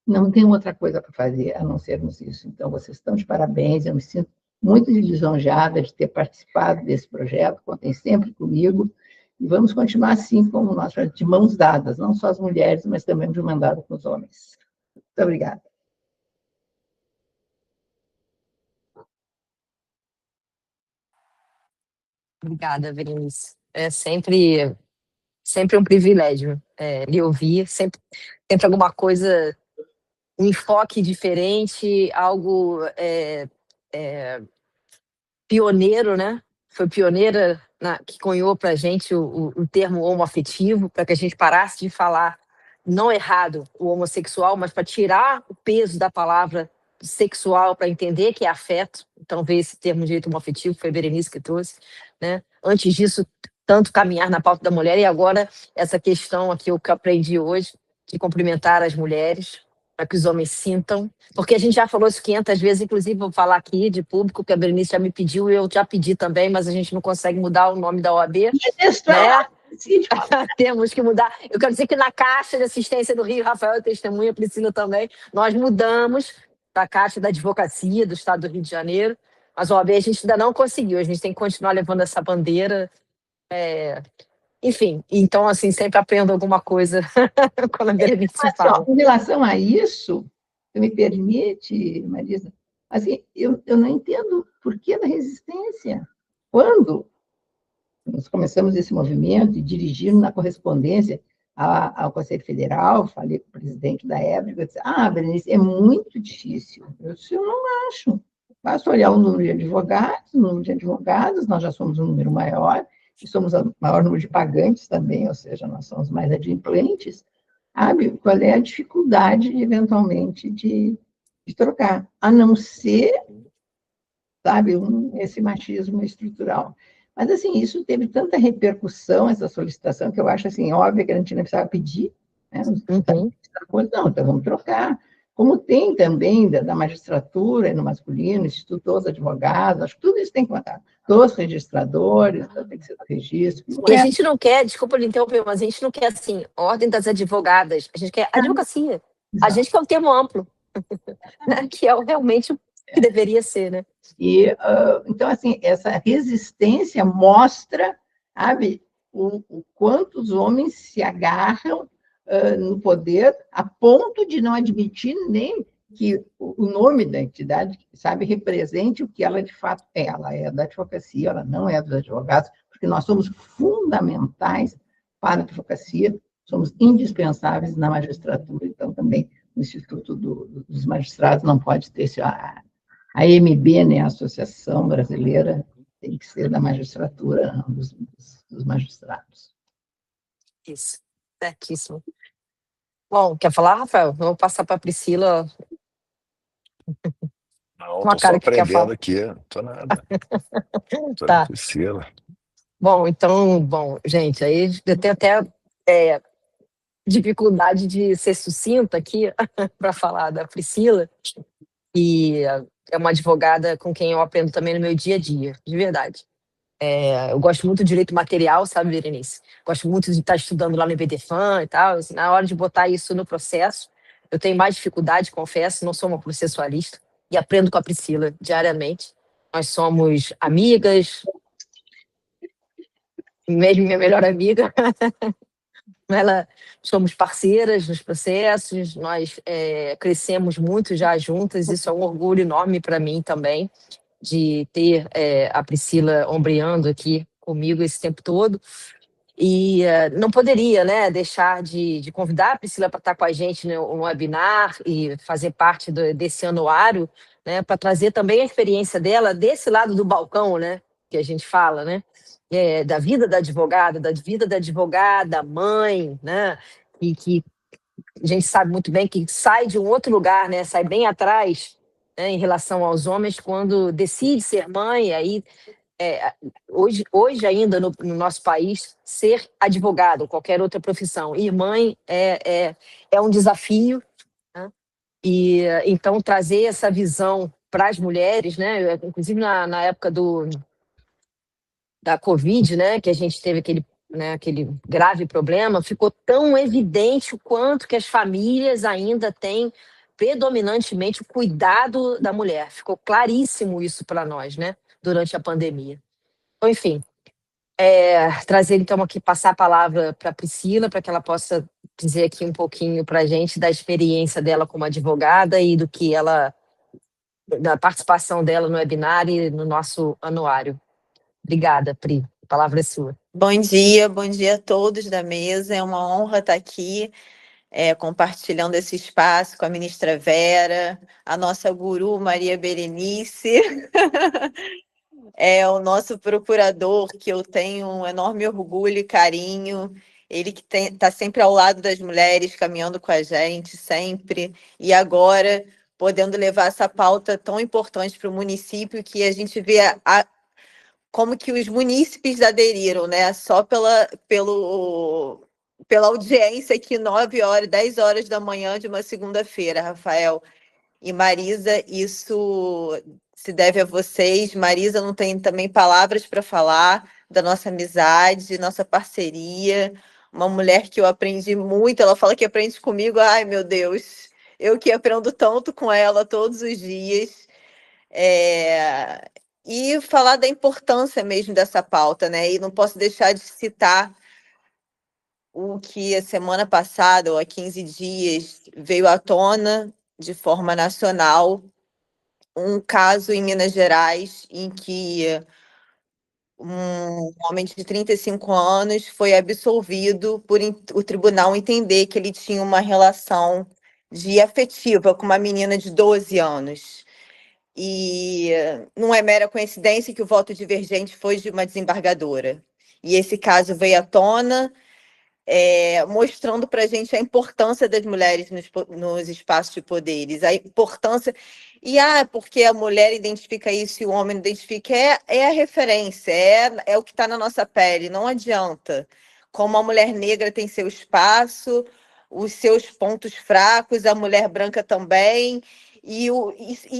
não tem outra coisa para fazer a não sermos isso. Então, vocês estão de parabéns. Eu me sinto muito lisonjeada de ter participado desse projeto. Contem sempre comigo. E vamos continuar assim, como nós, de mãos dadas, não só as mulheres, mas também de mão dada com os homens. Muito obrigada. Obrigada, Berenice. É sempre um privilégio lhe ouvir, sempre alguma coisa, um enfoque diferente, algo pioneiro, né? Foi pioneira que cunhou para a gente o termo homoafetivo, para que a gente parasse de falar, não errado, o homossexual, mas para tirar o peso da palavra sexual, para entender que é afeto. Então veio esse termo de direito homoafetivo, foi a Berenice que trouxe, né? Antes disso, tanto caminhar na pauta da mulher, e agora essa questão aqui, o que eu aprendi hoje, de cumprimentar as mulheres, para que os homens sintam, porque a gente já falou isso 500 vezes, inclusive vou falar aqui de público, que a Berenice já me pediu, e eu já pedi também, mas a gente não consegue mudar o nome da OAB, né? Temos que mudar. Eu quero dizer que na Caixa de Assistência do Rio, Rafael é testemunha, Priscila também, nós mudamos da Caixa da Advocacia do Estado do Rio de Janeiro, mas a OAB a gente ainda não conseguiu, a gente tem que continuar levando essa bandeira. Enfim, então, assim, sempre aprendo alguma coisa quando a Berenice fala. Em relação a isso, você me permite, Marisa, assim, eu não entendo por que da resistência. Quando nós começamos esse movimento e dirigimos na correspondência ao Conselho Federal, falei com o presidente da época, eu disse, Berenice, é muito difícil. Eu disse, eu não acho. Basta olhar o número de advogados, nós já somos um número maior, e somos o maior número de pagantes também, ou seja, nós somos mais adimplentes, sabe? Qual é a dificuldade, eventualmente, de trocar, a não ser, sabe, esse machismo estrutural. Mas, assim, isso teve tanta repercussão, essa solicitação, que eu acho, assim, óbvio que a gente não precisava pedir, né? Não, então vamos trocar. Como tem também da magistratura no masculino, Instituto dos Advogados, acho que tudo isso tem que contar. Dos registradores, tem que ser do registro. E a gente não quer, desculpa lhe interromper, mas a gente não quer, assim, ordem das advogadas, a gente quer advocacia. Exato. A gente quer um termo amplo, né? Que é realmente o que deveria ser, né? E, então, assim, essa resistência mostra, sabe, o quanto os homens se agarram no poder, a ponto de não admitir nem que o nome da entidade, sabe, represente o que ela de fato é. Ela é da advocacia, ela não é dos advogados, porque nós somos fundamentais para a advocacia, somos indispensáveis na magistratura, então também o Instituto dos Magistrados não pode ter a AMB, né, a Associação Brasileira, tem que ser da magistratura, não, dos magistrados. Isso, certíssimo. Bom, quer falar, Rafael? Vou passar para a Priscila. Não, Uma tô só cara que quer aprendendo falar. aqui, não tô nada. Tô na Tá. Priscila. Bom, então, gente, aí eu tenho até dificuldade de ser sucinta aqui para falar da Priscila, e é uma advogada com quem eu aprendo também no meu dia a dia, de verdade. Eu gosto muito de direito material, sabe, Berenice? Gosto muito de estar estudando lá no IBDFAN e tal. Assim, na hora de botar isso no processo, eu tenho mais dificuldade, confesso, não sou uma processualista, e aprendo com a Priscila diariamente. Nós somos amigas, mesmo minha melhor amiga. Ela, somos parceiras nos processos, nós crescemos muito já juntas, isso é um orgulho enorme para mim também, de ter a Priscila ombreando aqui comigo esse tempo todo. E não poderia, né, deixar de convidar a Priscila para estar com a gente no webinar e fazer parte desse anuário, né, para trazer também a experiência dela desse lado do balcão, né, que a gente fala, né, da vida da advogada, mãe, né, e que a gente sabe muito bem que sai de um outro lugar, né, sai bem atrás, né, em relação aos homens quando decide ser mãe. Aí hoje ainda no nosso país, ser advogado, qualquer outra profissão, e mãe é um desafio, né? E então trazer essa visão para as mulheres, né? Inclusive na época da Covid, né? Que a gente teve aquele grave problema, ficou tão evidente o quanto que as famílias ainda têm predominantemente o cuidado da mulher. Ficou claríssimo isso para nós, né? Durante a pandemia. Então, enfim, trazer então aqui, passar a palavra para a Priscila, para que ela possa dizer aqui um pouquinho para a gente da experiência dela como advogada e da participação dela no webinar e no nosso anuário. Obrigada, Pri. A palavra é sua. Bom dia a todos da mesa. É uma honra estar aqui compartilhando esse espaço com a ministra Vera, a nossa guru Maria Berenice. O nosso procurador, que eu tenho um enorme orgulho e carinho, ele que está sempre ao lado das mulheres, caminhando com a gente, sempre, e agora podendo levar essa pauta tão importante para o município, que a gente vê como que os munícipes aderiram, né? Só pela audiência aqui, 9 horas, 10 horas da manhã de uma segunda-feira, Rafael e Marisa, isso se deve a vocês. Marisa não tem também palavras para falar da nossa amizade, nossa parceria. Uma mulher que eu aprendi muito, ela fala que aprende comigo, ai meu Deus, eu que aprendo tanto com ela todos os dias. E falar da importância mesmo dessa pauta, né? E não posso deixar de citar o que a semana passada, ou há 15 dias, veio à tona de forma nacional, um caso em Minas Gerais em que um homem de 35 anos foi absolvido por o tribunal entender que ele tinha uma relação afetiva com uma menina de 12 anos. E não é mera coincidência que o voto divergente foi de uma desembargadora. E esse caso veio à tona, mostrando para a gente a importância das mulheres nos espaços de poderes, a importância. E porque a mulher identifica isso e o homem identifica, é a referência, é o que está na nossa pele, não adianta. Como a mulher negra tem seu espaço, os seus pontos fracos, a mulher branca também, e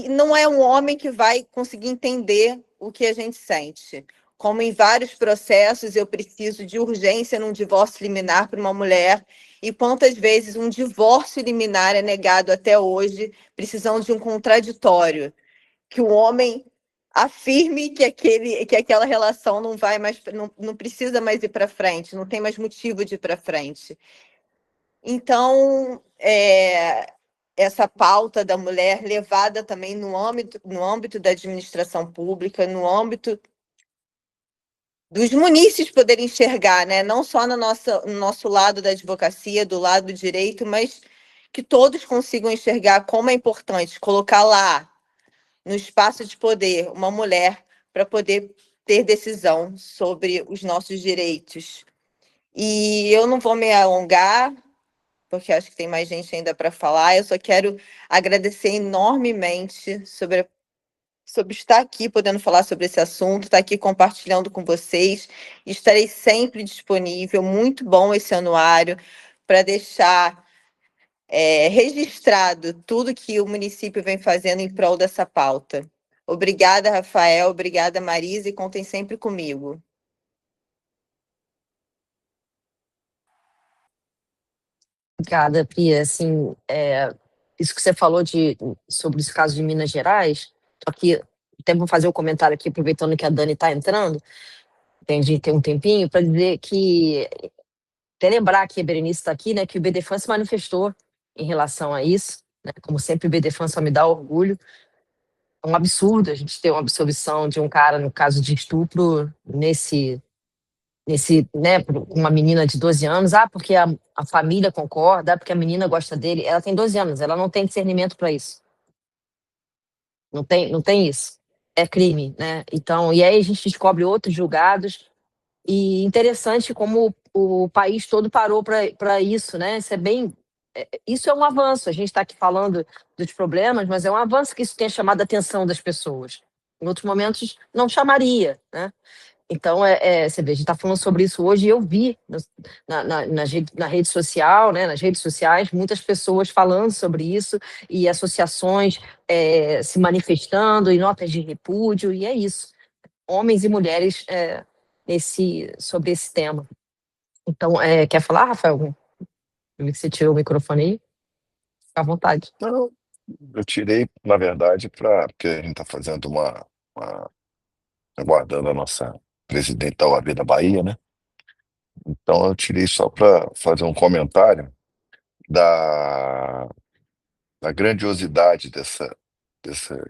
não é um homem que vai conseguir entender o que a gente sente. Como em vários processos eu preciso de urgência num divórcio liminar para uma mulher, e quantas vezes um divórcio liminar é negado até hoje, precisando de um contraditório, que o homem afirme que aquela relação não vai mais, não precisa mais ir para frente, não tem mais motivo de ir para frente. Então, essa pauta da mulher levada também no âmbito da administração pública, no âmbito dos munícipes poderem enxergar, né? Não só no nosso lado da advocacia, do lado do direito, mas que todos consigam enxergar como é importante colocar lá, no espaço de poder, uma mulher para poder ter decisão sobre os nossos direitos. E eu não vou me alongar, porque acho que tem mais gente ainda para falar. Eu só quero agradecer enormemente sobre estar aqui, podendo falar sobre esse assunto, estar aqui compartilhando com vocês. Estarei sempre disponível. Muito bom esse anuário para deixar registrado tudo que o município vem fazendo em prol dessa pauta. Obrigada, Rafael. Obrigada, Marisa, e contem sempre comigo. Obrigada, Pia. Assim, isso que você falou sobre esse caso de Minas Gerais, só que até vou fazer um comentário aqui, aproveitando que a Dani está entrando, tem um tempinho, para dizer que, até lembrar que a Berenice está aqui, né, que o BDFAN se manifestou em relação a isso, né, como sempre o BDFAN só me dá orgulho. É um absurdo a gente ter uma absolvição de um cara, no caso de estupro, né, uma menina de 12 anos, porque a família concorda, porque a menina gosta dele. Ela tem 12 anos, ela não tem discernimento para isso. Não tem isso. É crime, né? Então, e aí a gente descobre outros julgados, e interessante como o país todo parou para isso, né? Isso é um avanço. A gente está aqui falando dos problemas, mas é um avanço que isso tenha chamado a atenção das pessoas. Em outros momentos, não chamaria, né? Então, você vê, a gente está falando sobre isso hoje, e eu vi na rede social, né, nas redes sociais, muitas pessoas falando sobre isso, e associações se manifestando, e notas de repúdio, e é isso. Homens e mulheres sobre esse tema. Então, quer falar, Rafael? Eu vi que você tirou o microfone aí. Fica à vontade. Não, eu tirei, na verdade, porque a gente está fazendo aguardando a nossa presidente da OAB da Bahia, né? Então eu tirei só para fazer um comentário da, da grandiosidade dessa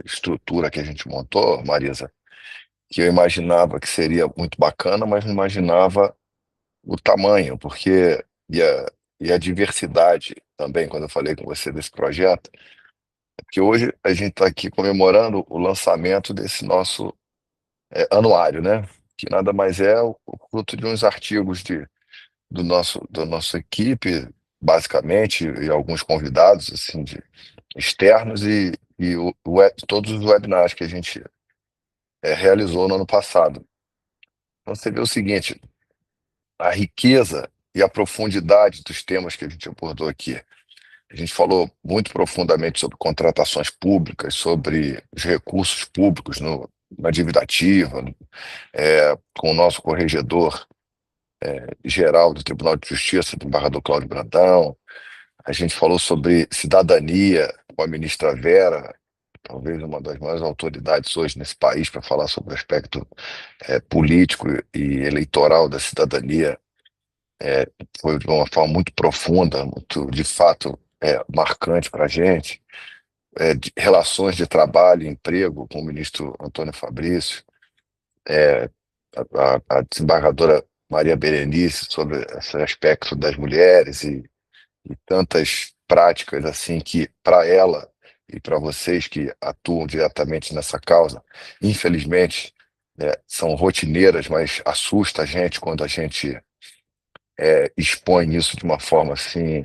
estrutura que a gente montou, Marisa, que eu imaginava que seria muito bacana, mas não imaginava o tamanho, porque e a diversidade também, quando eu falei com você desse projeto, é porque hoje a gente está aqui comemorando o lançamento desse nosso anuário, né? Que nada mais é o fruto de uns artigos da nossa equipe, basicamente, e alguns convidados assim, externos, e todos os webinars que a gente realizou no ano passado. Então você vê o seguinte, a riqueza e a profundidade dos temas que a gente abordou aqui. A gente falou muito profundamente sobre contratações públicas, sobre os recursos públicos na dívida ativa, com o nosso corregedor geral do Tribunal de Justiça, do embargador Cláudio Brandão. A gente falou sobre cidadania com a ministra Vera, talvez uma das maiores autoridades hoje nesse país para falar sobre o aspecto político e eleitoral da cidadania. Foi de uma forma muito profunda, muito, de fato, marcante para a gente. Relações de trabalho e emprego com o ministro Antônio Fabrício, a desembargadora Maria Berenice sobre esse aspecto das mulheres e tantas práticas assim que, para ela e para vocês que atuam diretamente nessa causa, infelizmente, são rotineiras, mas assusta a gente quando a gente expõe isso de uma forma assim,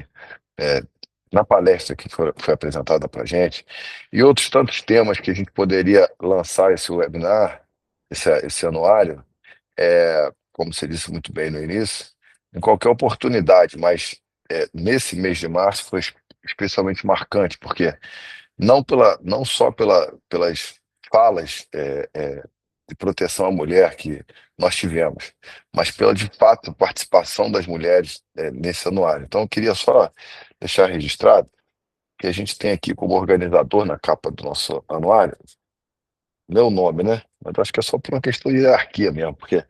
na palestra que foi apresentada para a gente, e outros tantos temas que a gente poderia lançar esse webinar, esse anuário, como você disse muito bem no início, em qualquer oportunidade, mas nesse mês de março foi especialmente marcante, porque não só pelas falas de proteção à mulher que nós tivemos, mas pela, de fato, participação das mulheres nesse anuário. Então, eu queria só deixar registrado que a gente tem aqui como organizador na capa do nosso anuário, meu nome, né? Mas eu acho que é só por uma questão de hierarquia mesmo, porque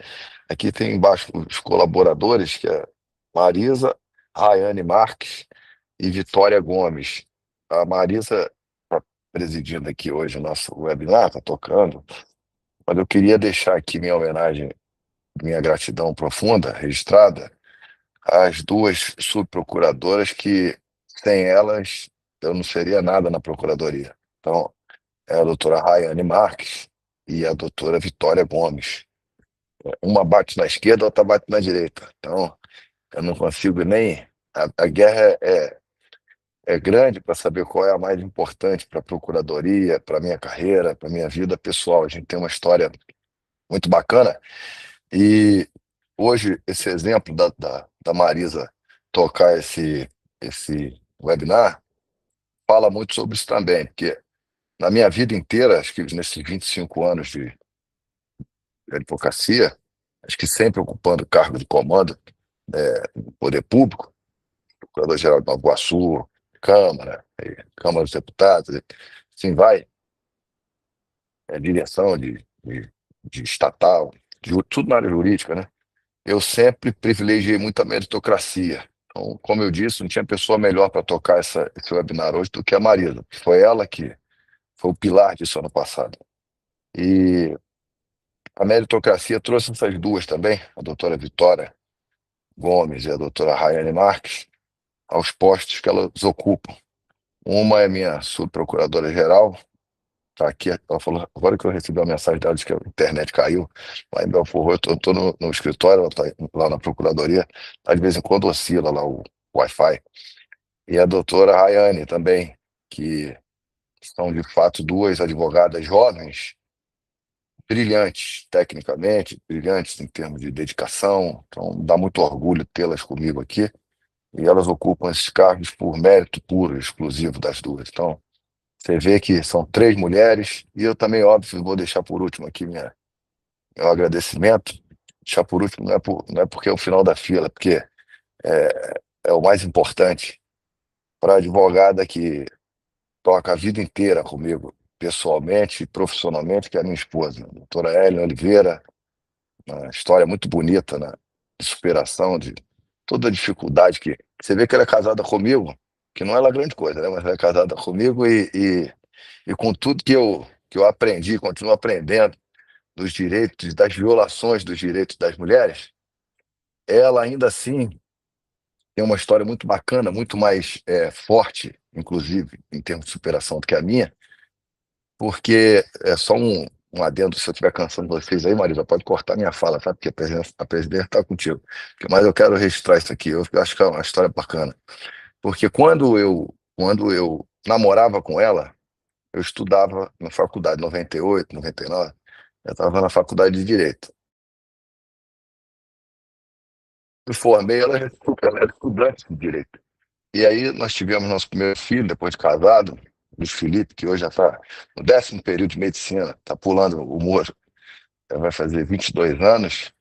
aqui tem embaixo os colaboradores, que é Marisa, Rayane Marques e Vitória Gomes. A Marisa está presidindo aqui hoje o nosso webinar, está tocando, mas eu queria deixar aqui minha homenagem, minha gratidão profunda, registrada, às duas subprocuradoras que, sem elas, eu não seria nada na Procuradoria. Então, é a doutora Rayane Marques e a doutora Vitória Gomes. Uma bate na esquerda, a outra bate na direita. Então, eu não consigo nem... A guerra é grande para saber qual é a mais importante para a Procuradoria, para a minha carreira, para a minha vida pessoal. A gente tem uma história muito bacana. E hoje, esse exemplo da Marisa tocar esse webinar fala muito sobre isso também, porque na minha vida inteira, acho que nesses 25 anos de advocacia, acho que sempre ocupando cargo de comando no poder público, Procurador-Geral de Nova Iguaçu, Câmara dos Deputados, assim vai, direção de estatal, tudo na área jurídica, né? Eu sempre privilegiei muito a meritocracia. Então, como eu disse, não tinha pessoa melhor para tocar esse webinar hoje do que a Marisa. Foi ela que foi o pilar disso ano passado. E a meritocracia trouxe essas duas também, a doutora Vitória Gomes e a doutora Rayane Marques, aos postos que elas ocupam. Uma é minha subprocuradora-geral, está aqui, ela falou, agora que eu recebi uma mensagem dela de que a internet caiu, lá em Belfort Roxo, eu estou no escritório, ela está lá na Procuradoria, de vez em quando oscila lá o Wi-Fi. E a doutora Rayane também, que são de fato duas advogadas jovens, brilhantes tecnicamente, brilhantes em termos de dedicação, então dá muito orgulho tê-las comigo aqui, e elas ocupam esses cargos por mérito puro, exclusivo das duas. Então, você vê que são três mulheres, e eu também, óbvio, vou deixar por último aqui meu agradecimento. Deixar por último não é porque é o final da fila, porque é o mais importante para a advogada que toca a vida inteira comigo, pessoalmente e profissionalmente, que é a minha esposa, a doutora Hélio Oliveira. Uma história muito bonita, né, de superação, de toda a dificuldade que... Você vê que ela é casada comigo, que não é lá grande coisa, né, mas ela é casada comigo e com tudo que eu aprendi, continuo aprendendo dos direitos, das violações dos direitos das mulheres, ela ainda assim tem uma história muito bacana, muito mais forte, inclusive, em termos de superação do que a minha, porque é só um adendo, se eu estiver cansando vocês aí, Marisa, pode cortar minha fala, tá? Porque a presidente está contigo. Mas eu quero registrar isso aqui, eu acho que é uma história bacana. Porque quando eu namorava com ela, eu estudava na faculdade, 98, 99, eu estava na faculdade de Direito. Me formei, ela era estudante de Direito. E aí nós tivemos nosso primeiro filho, depois de casado, Luiz Felipe, que hoje já está no 10º período de medicina, está pulando o muro, vai fazer 22 anos,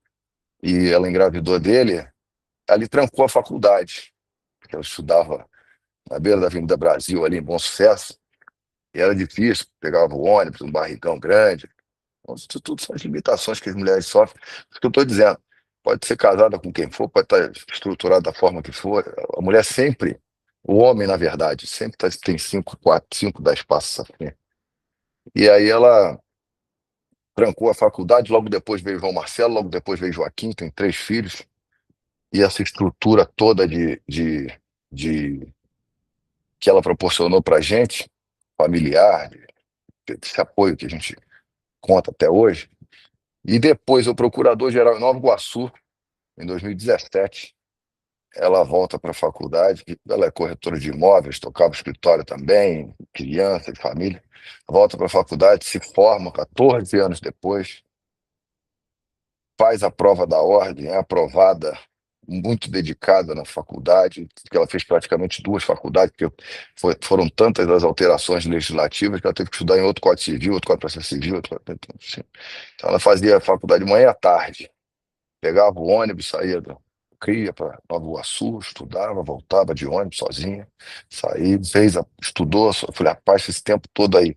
e ela engravidou dele, ali trancou a faculdade, porque ela estudava na beira da Avenida Brasil, ali em Bom Sucesso, e era difícil, pegava o ônibus, um barrigão grande. Então, isso tudo são as limitações que as mulheres sofrem. Isso que eu estou dizendo, pode ser casada com quem for, pode estar estruturada da forma que for, a mulher sempre, o homem, na verdade, sempre tem 5, 4, 5, 10 passos à frente. E aí ela trancou a faculdade, logo depois veio João Marcelo, logo depois veio Joaquim, tem 3 filhos, e essa estrutura toda de que ela proporcionou para a gente, familiar, esse apoio que a gente conta até hoje. E depois, o procurador-geral em Nova Iguaçu, em 2017, ela volta para a faculdade, ela é corretora de imóveis, tocava escritório também, criança e família, volta para a faculdade, se forma 14 anos depois, faz a prova da ordem, é aprovada, muito dedicada na faculdade, que ela fez praticamente 2 faculdades, porque foram tantas as alterações legislativas que ela teve que estudar em outro Código Civil, outro Código de Processo Civil, então ela fazia a faculdade de manhã e à tarde, pegava o ônibus, saía do Cria para Nova Iguaçu, estudava, voltava de ônibus sozinha, saía, estudou, falei, rapaz, esse tempo todo aí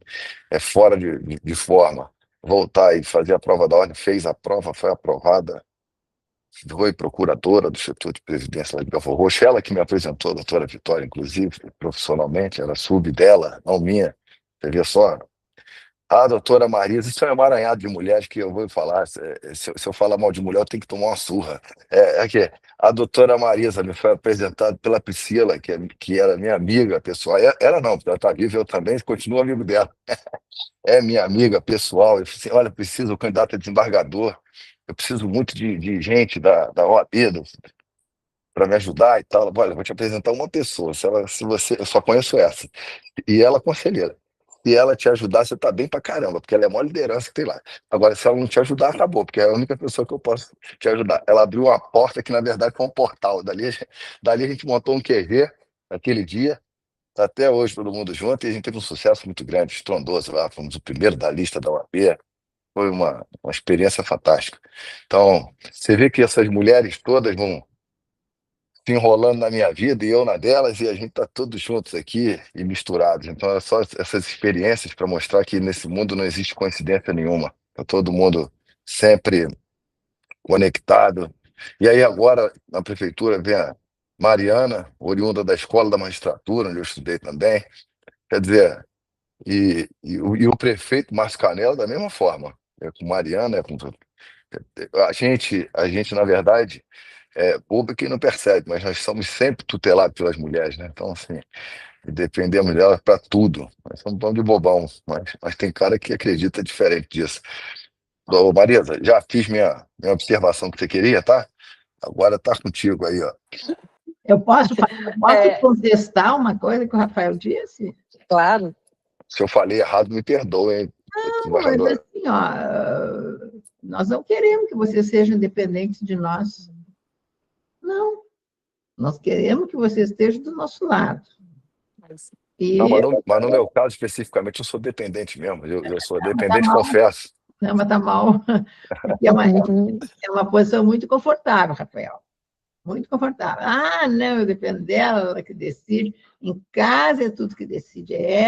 é fora de forma, voltar e fazer a prova da ordem, fez a prova, foi aprovada, foi procuradora do Instituto de Previdência lá de Belford Roxo, ela que me apresentou a doutora Vitória, inclusive, profissionalmente, era sub dela, não minha. Você vê só. A doutora Marisa, isso é um emaranhado de mulheres que eu vou falar. Se eu falar mal de mulher, eu tenho que tomar uma surra. É que a doutora Marisa me foi apresentada pela Priscila, que era minha amiga pessoal. Ela não, porque ela está viva, eu também continuo amigo dela. É minha amiga pessoal. Eu falei assim, olha, preciso, o candidato a desembargador, eu preciso muito de gente da OAB, para me ajudar e tal. Olha, eu vou te apresentar uma pessoa, se você, eu só conheço essa. E ela é conselheira. Se ela te ajudar, você tá bem pra caramba, porque ela é a maior liderança que tem lá. Agora, se ela não te ajudar, acabou, porque é a única pessoa que eu posso te ajudar. Ela abriu uma porta que, na verdade, foi um portal. Dali a gente montou um QG naquele dia, tá até hoje todo mundo junto, e a gente teve um sucesso muito grande, estrondoso lá, fomos o primeiro da lista da UAP, foi uma experiência fantástica. Então, você vê que essas mulheres todas vão se enrolando na minha vida e eu na delas, e a gente tá todos juntos aqui e misturados. Então, é só essas experiências para mostrar que nesse mundo não existe coincidência nenhuma. Tá todo mundo sempre conectado. E aí, agora, na prefeitura, vem a Mariana, oriunda da Escola da Magistratura, onde eu estudei também. Quer dizer, e o prefeito Márcio Canela, da mesma forma. É com Mariana, a gente, na verdade, bobo é quem não percebe, mas nós somos sempre tutelados pelas mulheres, né? Então, assim, dependemos delas para tudo. Nós somos bom de bobão, mas tem cara que acredita diferente disso. Ô, Marisa, já fiz minha observação que você queria, tá? Agora tá contigo aí, ó. Eu posso contestar uma coisa que o Rafael disse? Claro. Se eu falei errado, me perdoe, hein, Mas desembargadora. assim, ó, nós não queremos que vocês sejam dependentes de nós. Não. Nós queremos que vocês estejam do nosso lado. Não, E mas no meu caso, especificamente, eu sou dependente mesmo. Eu sou tá dependente, mal, confesso. não, mas tá mal. Porque é uma posição muito confortável, Rafael. Muito confortável. Ah, não, eu dependo dela, ela que decide. Em casa é tudo que decide. É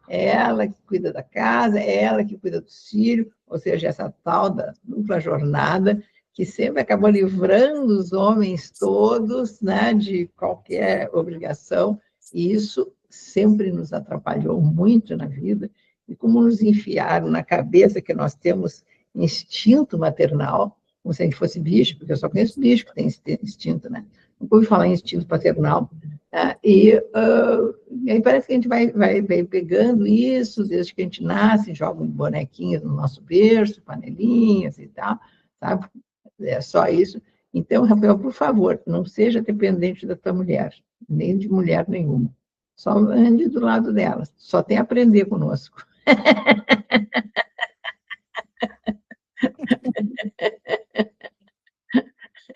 ela que cuida da casa, é ela que cuida do filho, ou seja, essa tal da dupla jornada, que sempre acabou livrando os homens todos, né, de qualquer obrigação, e isso sempre nos atrapalhou muito na vida, e como nos enfiaram na cabeça que nós temos instinto maternal, como se a gente fosse bicho, porque eu só conheço bicho que tem esse instinto, né? Nunca ouvi falar em instinto paternal. Né? E aí parece que a gente vai pegando isso desde que a gente nasce, joga um bonequinho no nosso berço, panelinhas e tal, sabe? É só isso. Então, Rafael, por favor, não seja dependente da tua mulher, nem de mulher nenhuma. Só ande do lado dela. Só tem a aprender conosco.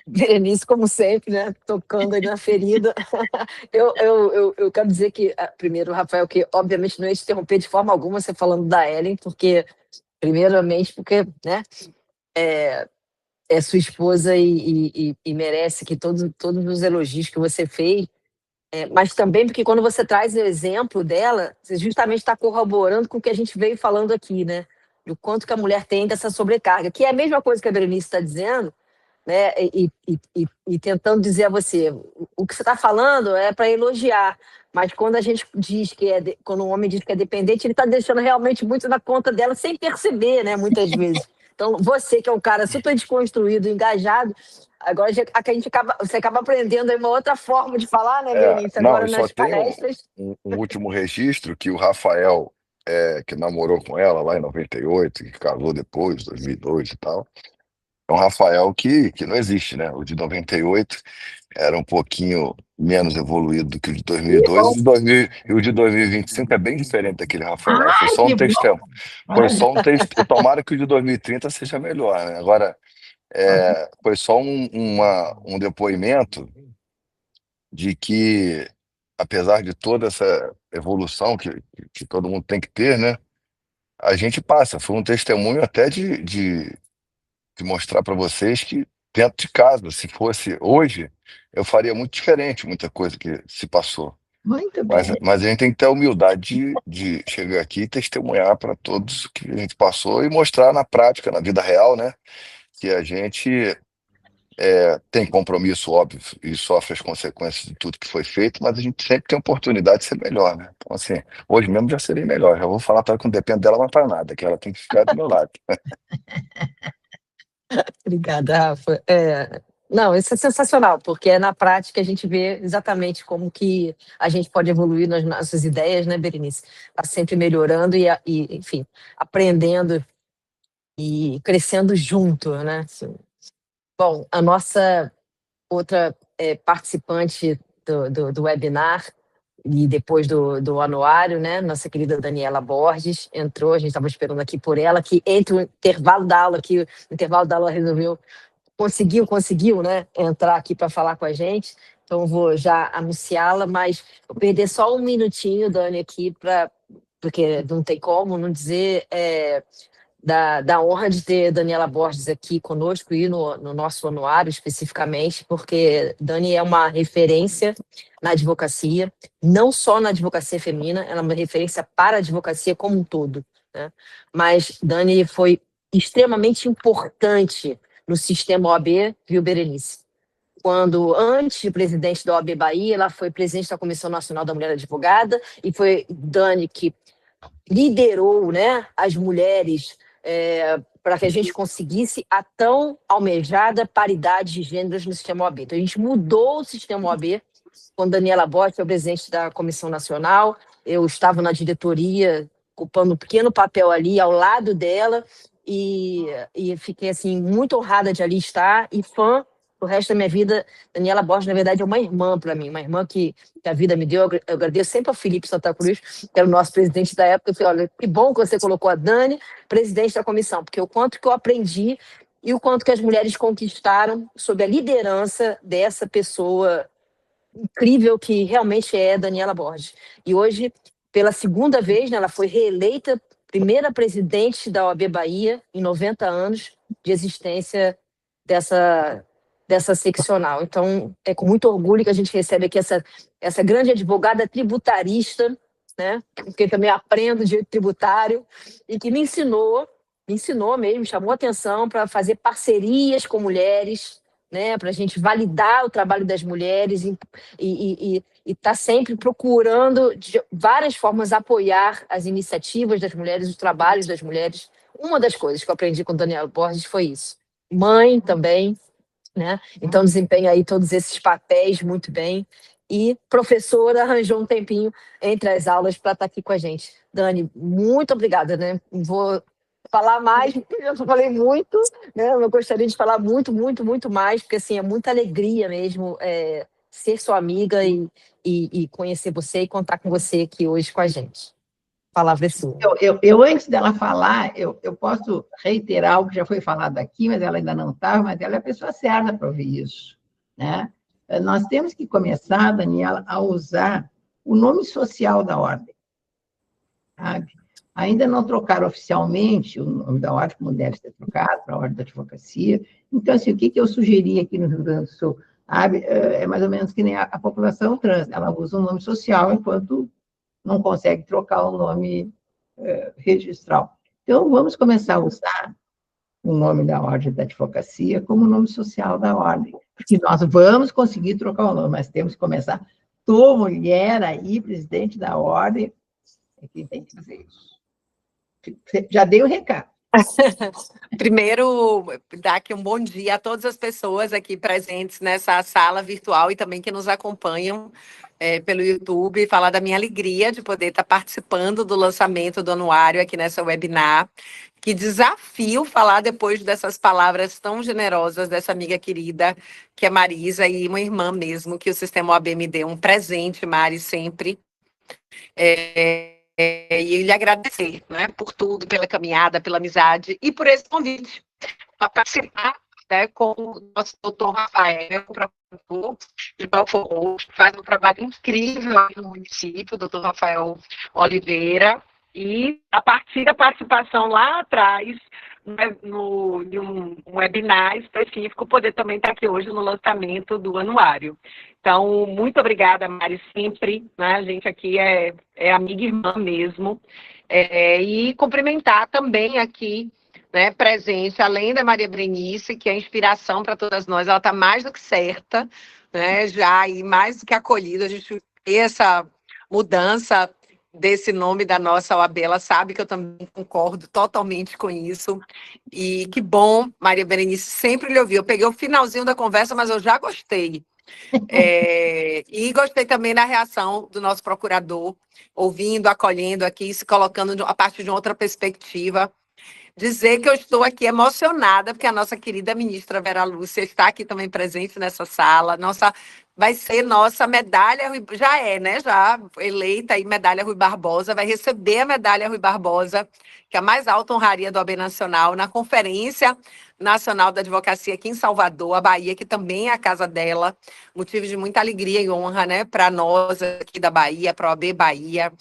Berenice, como sempre, né? Tocando aí na ferida. Eu quero dizer que, primeiro, Rafael, que obviamente não ia te interromper de forma alguma você falando da Ellen, porque, primeiramente, porque, né, é sua esposa e merece que todos os elogios que você fez, mas também porque quando você traz o exemplo dela, você justamente está corroborando com o que a gente veio falando aqui, né? Do quanto que a mulher tem dessa sobrecarga, que é a mesma coisa que a Berenice está dizendo, né? E tentando dizer a você, o que você está falando é para elogiar, mas quando a gente diz quando um homem diz que é dependente, ele está deixando realmente muito na conta dela sem perceber, né? Muitas vezes. Então, você que é um cara super desconstruído, engajado, agora você acaba aprendendo aí uma outra forma de falar, né, Berenice? Não, Agora e só nas tem palestras. um último registro que o Rafael, que namorou com ela lá em 98, que casou depois, 2002 e tal, é um Rafael que não existe, né? O de 98 era um pouquinho menos evoluído do que o de 2002, e o de 2025 é bem diferente daquele Rafael lá. Foi Ai, só um que bom! testemunho. Foi só um testemunho. Tomara que o de 2030 seja melhor, né? Agora, foi só um depoimento de que, apesar de toda essa evolução que todo mundo tem que ter, né? A gente passa. Foi um testemunho até de mostrar para vocês que dentro de casa, se fosse hoje, eu faria muito diferente muita coisa que se passou. Muito Mas, bem. mas a gente tem que ter a humildade de chegar aqui e testemunhar para todos o que a gente passou e mostrar na prática, na vida real, né? Que a gente tem compromisso, óbvio, e sofre as consequências de tudo que foi feito, mas a gente sempre tem oportunidade de ser melhor, né? Então, assim, hoje mesmo já seria melhor. Já vou falar para ela que não depende dela mais para nada, que ela tem que ficar do meu lado. Obrigada, Rafa. Não, isso é sensacional, porque na prática a gente vê exatamente como que a gente pode evoluir nas nossas ideias, né, Berenice? Está sempre melhorando enfim, aprendendo e crescendo junto, né? Assim, bom, a nossa outra participante do webinar e depois do anuário, né? Nossa querida Daniela Borges entrou, a gente estava esperando aqui por ela, que entre o intervalo da aula, que o intervalo da aula resolveu, conseguiu, né? Entrar aqui para falar com a gente. Então, vou já anunciá-la, mas vou perder só um minutinho, Dani, aqui, porque não tem como não dizer da honra de ter Daniela Borges aqui conosco e no nosso anuário especificamente, porque Dani é uma referência na advocacia, não só na advocacia feminina, ela é uma referência para a advocacia como um todo, né? Mas Dani foi extremamente importante no sistema OAB, viu, Berenice? Quando, antes de presidente da OAB Bahia, ela foi presidente da Comissão Nacional da Mulher Advogada, e foi Dani que liderou, né, as mulheres para que a gente conseguisse a tão almejada paridade de gêneros no sistema OAB. Então, a gente mudou o sistema OAB quando Daniela Borges foi presidente da Comissão Nacional. Eu estava na diretoria, ocupando um pequeno papel ali ao lado dela, e fiquei assim, muito honrada de ali estar e fã o resto da minha vida. Daniela Borges, na verdade, é uma irmã para mim, uma irmã que a vida me deu. Eu agradeço sempre ao Felipe Santa Cruz, que era o nosso presidente da época. Eu falei, olha, que bom que você colocou a Dani presidente da comissão, porque o quanto que eu aprendi e o quanto que as mulheres conquistaram sob a liderança dessa pessoa incrível que realmente é Daniela Borges. E hoje, pela segunda vez, né, ela foi reeleita primeira presidente da OAB Bahia em 90 anos de existência dessa seccional. Então, é com muito orgulho que a gente recebe aqui essa grande advogada tributarista, né, porque também aprendo direito tributário, e que me ensinou mesmo, chamou atenção para fazer parcerias com mulheres, né, para a gente validar o trabalho das mulheres e tá sempre procurando, de várias formas, apoiar as iniciativas das mulheres, os trabalhos das mulheres. Uma das coisas que eu aprendi com Daniela Borges foi isso. Mãe também, né? Então desempenha aí todos esses papéis muito bem. E professora, arranjou um tempinho entre as aulas para estar aqui com a gente. Dani, muito obrigada, né? Vou falar mais, eu já falei muito, né? Eu gostaria de falar muito, muito, muito mais, porque assim, é muita alegria mesmo ser sua amiga e conhecer você e contar com você aqui hoje com a gente. A palavra é sua. Eu antes dela falar, eu posso reiterar algo que já foi falado aqui, mas ela ainda não estava, mas ela é a pessoa certa para ouvir isso, né? Nós temos que começar, Daniela, a usar o nome social da ordem, sabe? Ainda não trocaram oficialmente o nome da ordem, como deve ser trocado, para a ordem da advocacia. Então, assim, o que eu sugeri aqui no Rio Grande do Sul? Sabe? É mais ou menos que nem a população trans, ela usa um nome social enquanto não consegue trocar o nome registral. Então, vamos começar a usar o nome da ordem da advocacia como nome social da ordem, porque nós vamos conseguir trocar o nome, mas temos que começar. Tu, mulher aí, presidente da ordem, é quem tem que fazer isso. Já dei o recado. Primeiro, dar aqui um bom dia a todas as pessoas aqui presentes nessa sala virtual e também que nos acompanham pelo YouTube, falar da minha alegria de poder estar participando do lançamento do anuário aqui nessa webinar. Que desafio falar depois dessas palavras tão generosas dessa amiga querida, que é Marisa, e uma irmã mesmo, que o Sistema OAB me deu um presente, Mari, sempre. E lhe agradecer, né, por tudo, pela caminhada, pela amizade e por esse convite para participar, né, com o nosso doutor Rafael, de Belfort Roxo, faz um trabalho incrível aqui no município, o doutor Rafael Oliveira, e a partir da participação lá atrás, de um webinar específico, poder também estar aqui hoje no lançamento do anuário. Então, muito obrigada, Mari, sempre, né? A gente aqui é amiga e irmã mesmo. E cumprimentar também aqui né, presente, além da Maria Berenice, que é inspiração para todas nós, ela está mais do que certa, né, já e mais do que acolhida, a gente vê essa mudança desse nome da nossa OAB, ela sabe que eu também concordo totalmente com isso, e que bom, Maria Berenice, sempre lhe ouvi, eu peguei o finalzinho da conversa, mas eu já gostei, e gostei também da reação do nosso procurador, ouvindo, acolhendo aqui, se colocando a partir de outra perspectiva. Dizer que eu estou aqui emocionada, porque a nossa querida ministra Vera Lúcia está aqui também presente nessa sala. Vai ser nossa medalha, já é, né? Já eleita aí medalha Rui Barbosa, vai receber a medalha Rui Barbosa, que é a mais alta honraria do OAB Nacional, na Conferência Nacional da Advocacia aqui em Salvador, a Bahia, que também é a casa dela. Motivo de muita alegria e honra, né? Para nós aqui da Bahia, para a OAB Bahia.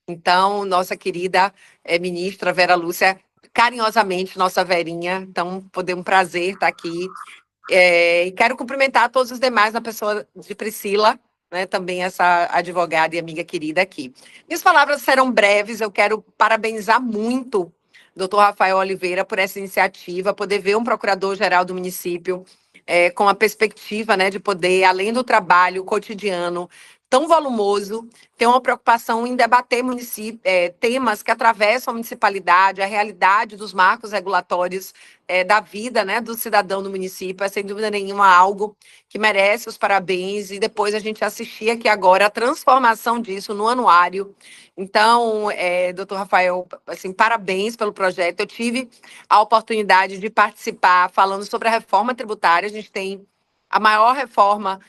Então, nossa querida ministra Vera Lúcia, carinhosamente, nossa Verinha. Então, foi um prazer estar aqui. E quero cumprimentar todos os demais, na pessoa de Priscila, né, também essa advogada e amiga querida aqui. Minhas palavras serão breves, eu quero parabenizar muito o doutor Rafael Oliveira por essa iniciativa, poder ver um procurador-geral do município com a perspectiva, né, de poder, além do trabalho cotidiano tão volumoso, ter uma preocupação em debater temas que atravessam a municipalidade, a realidade dos marcos regulatórios da vida, né, do cidadão do município. É, sem dúvida nenhuma, algo que merece os parabéns, e depois a gente assistir aqui agora a transformação disso no anuário. Então, doutor Rafael, assim, parabéns pelo projeto. Eu tive a oportunidade de participar falando sobre a reforma tributária. A gente tem a maior reforma,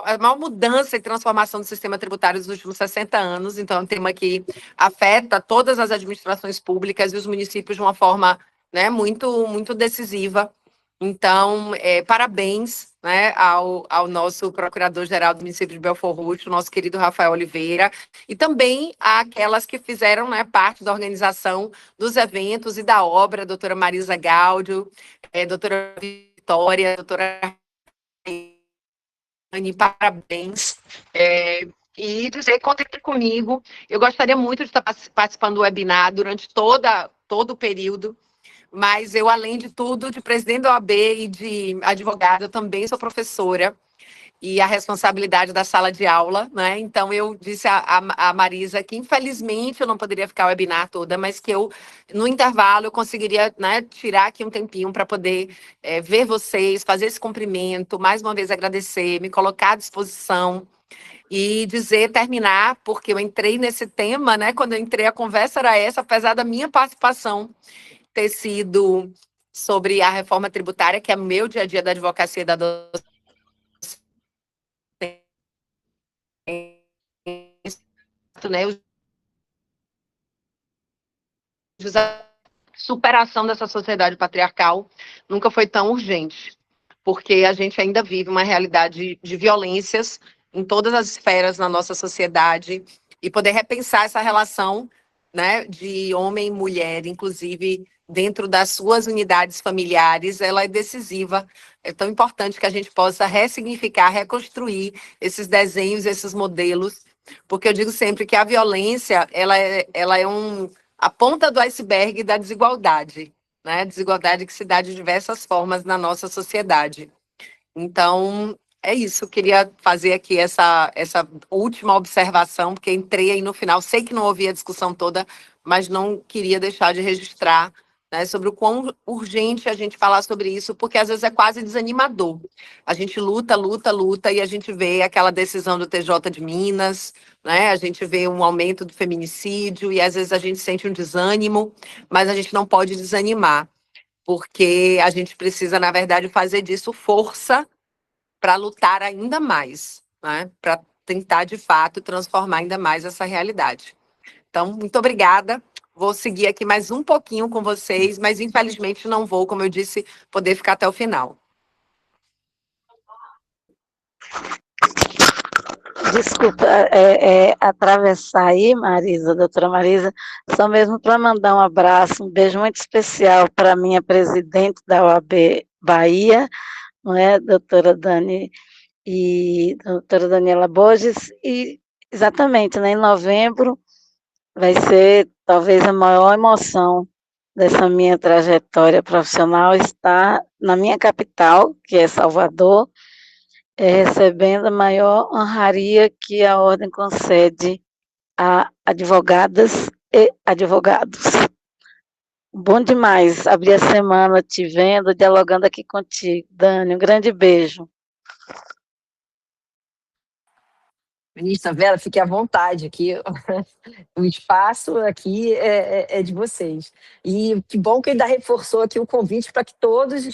a maior mudança e transformação do sistema tributário dos últimos 60 anos. Então, é um tema que afeta todas as administrações públicas e os municípios de uma forma, né, muito, muito decisiva. Então, parabéns, né, ao nosso procurador-geral do município de Belfort Roxo, nosso querido Rafael Oliveira, e também àquelas que fizeram, né, parte da organização dos eventos e da obra, a doutora Marisa Gáudio, doutora Vitória, doutora Anne, parabéns. E dizer, contem comigo. Eu gostaria muito de estar participando do webinar durante todo o período, mas eu, além de tudo, de presidente da OAB e de advogada, eu também sou professora, e a responsabilidade da sala de aula, né? Então, eu disse a Marisa que, infelizmente, eu não poderia ficar o webinar toda, mas que eu, no intervalo, eu conseguiria, né, tirar aqui um tempinho para poder ver vocês, fazer esse cumprimento, mais uma vez agradecer, me colocar à disposição e dizer, terminar, porque eu entrei nesse tema, né? Quando eu entrei, a conversa era essa, apesar da minha participação ter sido sobre a reforma tributária, que é meu dia a dia da advocacia da docência, né, superação dessa sociedade patriarcal nunca foi tão urgente, porque a gente ainda vive uma realidade de violências em todas as esferas na nossa sociedade, e poder repensar essa relação, né, de homem e mulher, inclusive dentro das suas unidades familiares, ela é decisiva. É tão importante que a gente possa ressignificar, reconstruir esses desenhos, esses modelos, porque eu digo sempre que a violência, ela é a ponta do iceberg da desigualdade, né? Desigualdade que se dá de diversas formas na nossa sociedade. Então, é isso. Eu queria fazer aqui essa última observação, porque entrei aí no final. Sei que não ouvi a discussão toda, mas não queria deixar de registrar, né, sobre o quão urgente a gente falar sobre isso, porque às vezes é quase desanimador. A gente luta, luta, luta, e a gente vê aquela decisão do TJ de Minas, né? A gente vê um aumento do feminicídio, e às vezes a gente sente um desânimo, mas a gente não pode desanimar, porque a gente precisa, na verdade, fazer disso força para lutar ainda mais, né? Para tentar, de fato, transformar ainda mais essa realidade. Então, muito obrigada. Vou seguir aqui mais um pouquinho com vocês, mas infelizmente não vou, como eu disse, poder ficar até o final. Desculpa, atravessar aí, Marisa, doutora Marisa, só mesmo para mandar um abraço, um beijo muito especial para a minha presidente da OAB Bahia, não é, doutora Dani e doutora Daniela Borges, e exatamente, né, em novembro vai ser talvez a maior emoção dessa minha trajetória profissional está na minha capital, que é Salvador, recebendo a maior honraria que a ordem concede a advogadas e advogados. Bom demais abrir a semana te vendo, dialogando aqui contigo. Dani, um grande beijo. Ministra Vera, fique à vontade aqui. O espaço aqui é de vocês. E que bom que ainda reforçou aqui o convite para que todos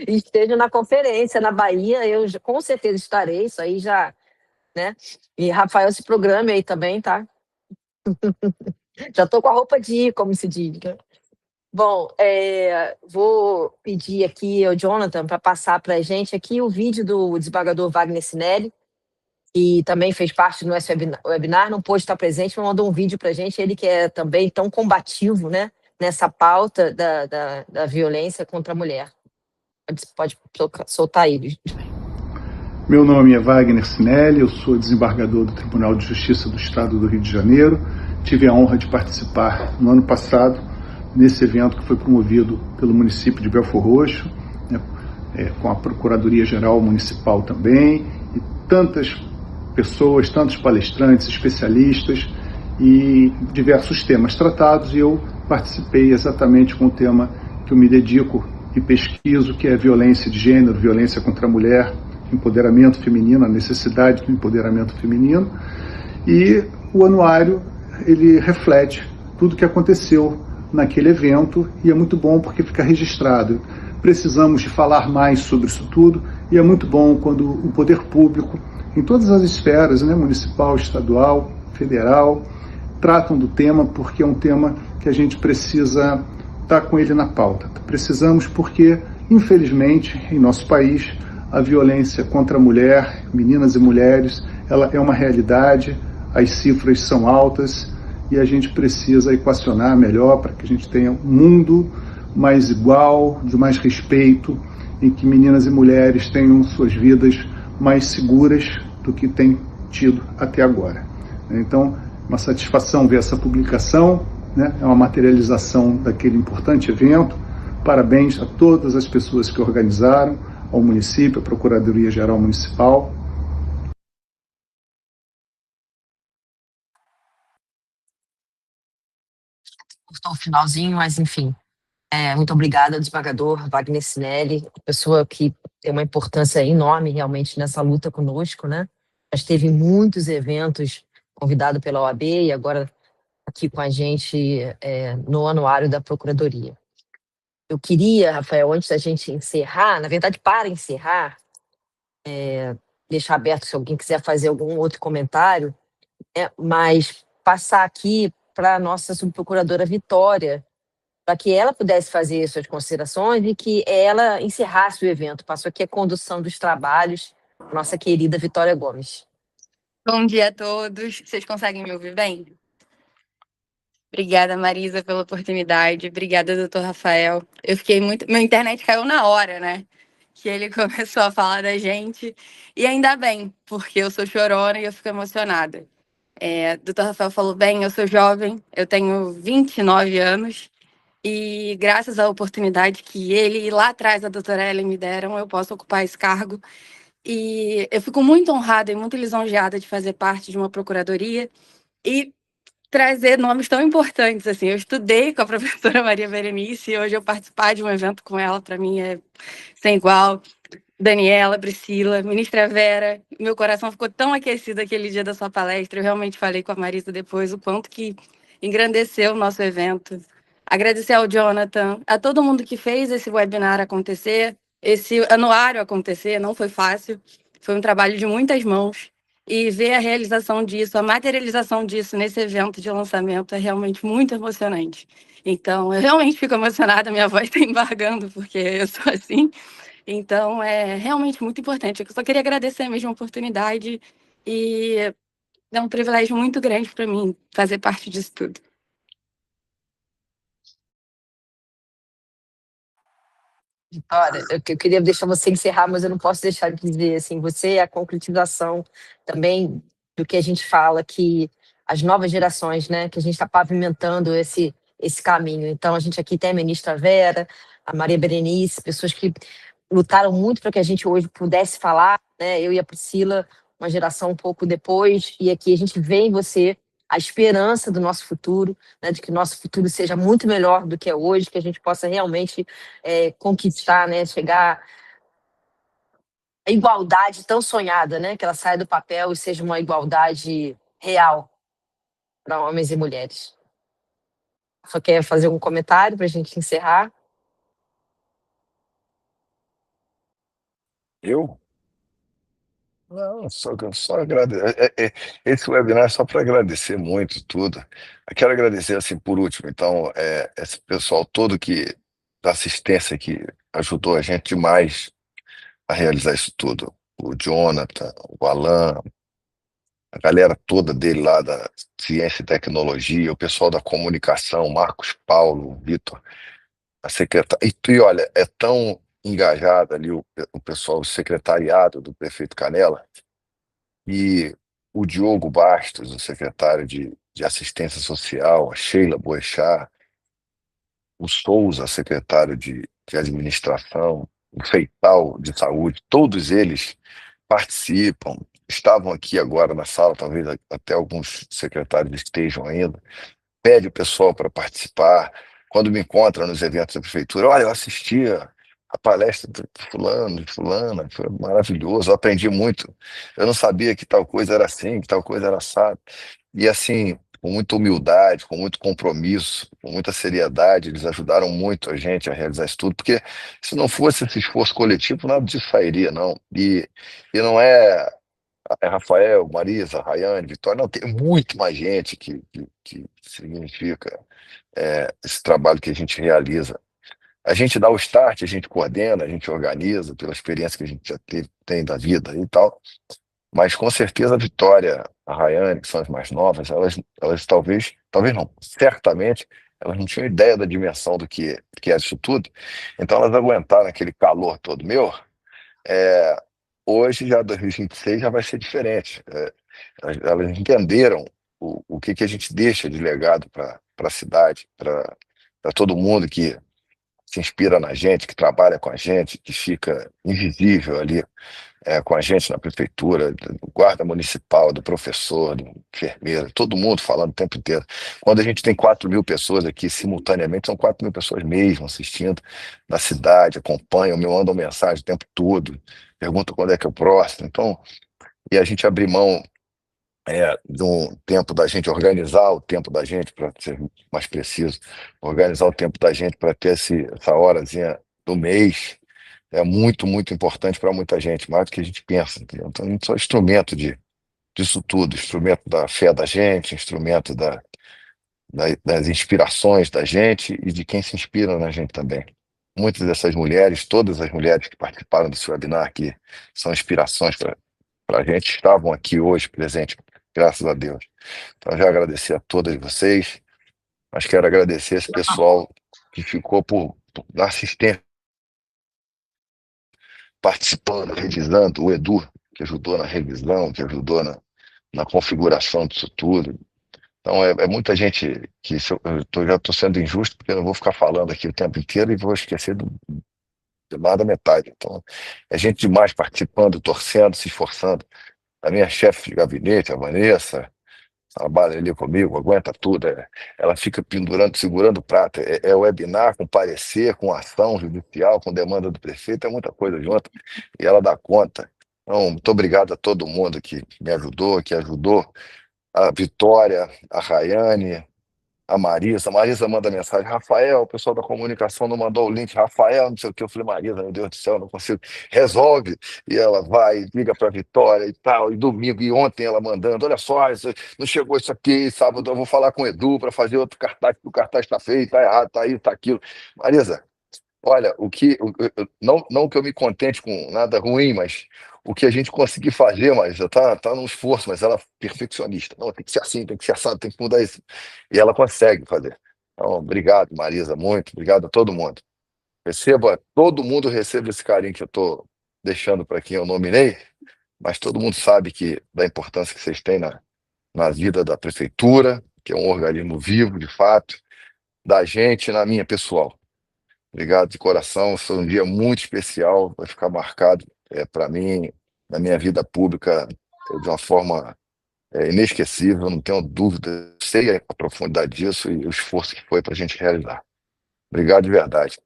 estejam na conferência na Bahia. Eu com certeza estarei, isso aí já, né? E Rafael, se programe aí também, tá? Já estou com a roupa de ir, como se diz, né? Bom, vou pedir aqui ao Jonathan para passar para a gente aqui o vídeo do desembargador Wagner Sinelli, que também fez parte do nosso webinar, não pôde estar presente, mas mandou um vídeo para a gente, ele que é também tão combativo, né, nessa pauta da violência contra a mulher. Pode soltar ele. Meu nome é Wagner Sinelli, eu sou desembargador do Tribunal de Justiça do Estado do Rio de Janeiro. Tive a honra de participar no ano passado nesse evento que foi promovido pelo município de Belford Roxo, né, com a Procuradoria-Geral Municipal também, e tantas pessoas, tantos palestrantes, especialistas e diversos temas tratados, e eu participei exatamente com o tema que eu me dedico e pesquiso, que é violência de gênero, violência contra a mulher, empoderamento feminino, a necessidade do empoderamento feminino. E o anuário, ele reflete tudo o que aconteceu naquele evento, e é muito bom porque fica registrado. Precisamos de falar mais sobre isso tudo, e é muito bom quando o poder público, em todas as esferas, né, municipal, estadual, federal, tratam do tema, porque é um tema que a gente precisa estar com ele na pauta. Precisamos porque, infelizmente, em nosso país, a violência contra a mulher, meninas e mulheres, ela é uma realidade, as cifras são altas e a gente precisa equacionar melhor para que a gente tenha um mundo mais igual, de mais respeito, em que meninas e mulheres tenham suas vidas mais seguras do que tem tido até agora. Então, uma satisfação ver essa publicação, né? É uma materialização daquele importante evento. Parabéns a todas as pessoas que organizaram, ao município, à Procuradoria-Geral Municipal. Cortou o finalzinho, mas enfim. Muito obrigada, desembargador Wagner Sinelli, pessoa que tem uma importância enorme realmente nessa luta conosco, né? Já esteve em muitos eventos convidado pela OAB e agora aqui com a gente no anuário da Procuradoria. Eu queria, Rafael, antes da gente encerrar, na verdade, para encerrar, deixar aberto se alguém quiser fazer algum outro comentário, mas passar aqui para a nossa subprocuradora Vitória, para que ela pudesse fazer suas considerações e que ela encerrasse o evento. Passou aqui a condução dos trabalhos, nossa querida Vitória Gomes. Bom dia a todos. Vocês conseguem me ouvir bem? Obrigada, Marisa, pela oportunidade. Obrigada, doutor Rafael. Eu fiquei muito... Minha internet caiu na hora, né? Que ele começou a falar da gente. E ainda bem, porque eu sou chorona e eu fico emocionada. Doutor Rafael falou bem, eu sou jovem, eu tenho 29 anos. E graças à oportunidade que ele e lá atrás a doutora Ellen me deram, eu posso ocupar esse cargo. E eu fico muito honrada e muito lisonjeada de fazer parte de uma procuradoria e trazer nomes tão importantes. Assim, eu estudei com a professora Maria Berenice e hoje eu participar de um evento com ela, para mim, é sem igual. Daniela, Priscila, ministra Vera, meu coração ficou tão aquecido aquele dia da sua palestra. Eu realmente falei com a Marisa depois o quanto que engrandeceu o nosso evento. Agradecer ao Jonathan, a todo mundo que fez esse webinar acontecer, esse anuário acontecer, não foi fácil, foi um trabalho de muitas mãos, e ver a realização disso, a materialização disso nesse evento de lançamento é realmente muito emocionante. Então, eu realmente fico emocionada, minha voz está embargando, porque eu sou assim. Então, é realmente muito importante. Eu só queria agradecer mesmo a oportunidade e é um privilégio muito grande para mim fazer parte disso tudo. Vitória, eu queria deixar você encerrar, mas eu não posso deixar de dizer, assim, você é a concretização também do que a gente fala, que as novas gerações, né? Que a gente está pavimentando esse caminho. Então, a gente aqui tem a ministra Vera, a Maria Berenice, pessoas que lutaram muito para que a gente hoje pudesse falar, né? Eu e a Priscila, uma geração um pouco depois, e aqui a gente vê em você a esperança do nosso futuro, né? De que o nosso futuro seja muito melhor do que é hoje, que a gente possa realmente conquistar, né? Chegar à igualdade tão sonhada, né? Que ela saia do papel e seja uma igualdade real para homens e mulheres. Só quer fazer algum comentário para a gente encerrar? Eu? Não, só agradecer. Esse webinar é só para agradecer muito tudo. Eu quero agradecer, assim, por último, então, esse pessoal todo da assistência que ajudou a gente demais a realizar isso tudo. O Jonathan, o Alan, a galera toda dele lá da Ciência e Tecnologia, o pessoal da comunicação, Marcos Paulo, o Vitor, a secretária. E olha, é tão engajado ali o pessoal, o secretariado do prefeito Canela, e o Diogo Bastos, o secretário de Assistência Social, a Sheila Boechat, o Souza, secretário de Administração, o Feital de Saúde, todos eles participam, estavam aqui agora na sala, talvez até alguns secretários estejam ainda, pede o pessoal para participar. Quando me encontra nos eventos da prefeitura, olha, eu assisti a palestra do fulano, de fulana, foi maravilhoso, eu aprendi muito. Eu não sabia que tal coisa era assim, que tal coisa era assado. E assim, com muita humildade, com muito compromisso, com muita seriedade, eles ajudaram muito a gente a realizar isso tudo, porque se não fosse esse esforço coletivo, nada disso sairia, não. E não é Rafael, Marisa, Rayane, Vitória, não, tem muito mais gente que significa esse trabalho que a gente realiza. A gente dá o start, a gente coordena, a gente organiza, pela experiência que a gente já tem da vida e tal, mas com certeza a Vitória, a Rayane, que são as mais novas, elas talvez não, certamente, elas não tinham ideia da dimensão que é isso tudo, então elas aguentaram aquele calor todo meu. é, Hoje, já 2026, já vai ser diferente. Elas entenderam o que a gente deixa de legado para a cidade, para todo mundo que se inspira na gente, que trabalha com a gente, que fica invisível ali com a gente na prefeitura, do guarda municipal, do professor, do enfermeiro, todo mundo falando o tempo inteiro. Quando a gente tem 4.000 pessoas aqui simultaneamente, são 4.000 pessoas mesmo assistindo na cidade, acompanham, me mandam mensagem o tempo todo, perguntam quando é que é o próximo. Então, e a gente abrir mão de um tempo da gente, organizar o tempo da gente, para ser mais preciso, organizar o tempo da gente para ter essa horazinha do mês, é muito, muito importante para muita gente, mais do que a gente pensa, entendeu? Então, a gente só é instrumento disso tudo, instrumento da fé da gente, instrumento das inspirações da gente e de quem se inspira na gente também. Muitas dessas mulheres, todas as mulheres que participaram desse webinar aqui, são inspirações para a gente, estavam aqui hoje presentes, graças a Deus. Então, já agradecer a todas vocês, mas quero agradecer esse pessoal que ficou na assistência, participando, revisando, o Edu, que ajudou na revisão, que ajudou na configuração disso tudo. Então, é muita gente que já estou sendo injusto, porque eu não vou ficar falando aqui o tempo inteiro e vou esquecer de lá da metade. Então, é gente demais participando, torcendo, se esforçando. A minha chefe de gabinete, a Vanessa, trabalha ali comigo, aguenta tudo. Ela fica pendurando, segurando o prato. É webinar com parecer, com ação judicial, com demanda do prefeito, é muita coisa junto. E ela dá conta. Então, muito obrigado a todo mundo que me ajudou, que ajudou. A Vitória, a Rayane, a Marisa. A Marisa manda mensagem: Rafael, o pessoal da comunicação não mandou o link. Rafael, não sei o que. Eu falei: Marisa, meu Deus do céu, não consigo. Resolve. E ela vai, liga para a Vitória e tal. E domingo, e ontem ela mandando: olha só, não chegou isso aqui. Sábado eu vou falar com o Edu para fazer outro cartaz, porque o cartaz está feio, está errado, está isso, está aquilo. Marisa, olha, não que eu me contente com nada ruim, mas o que a gente conseguir fazer, mas tá num esforço, mas ela é perfeccionista. Não, tem que ser assim, tem que ser assado, tem que mudar isso. E ela consegue fazer. Então, obrigado, Marisa, muito. Obrigado a todo mundo. Todo mundo recebe esse carinho que eu estou deixando para quem eu nominei, mas todo mundo sabe da importância que vocês têm na vida da prefeitura, que é um organismo vivo, de fato, da gente, na minha pessoal. Obrigado de coração, foi um dia muito especial, vai ficar marcado para mim, na minha vida pública, de uma forma inesquecível, não tenho dúvida, sei a profundidade disso e o esforço que foi para a gente realizar. Obrigado de verdade.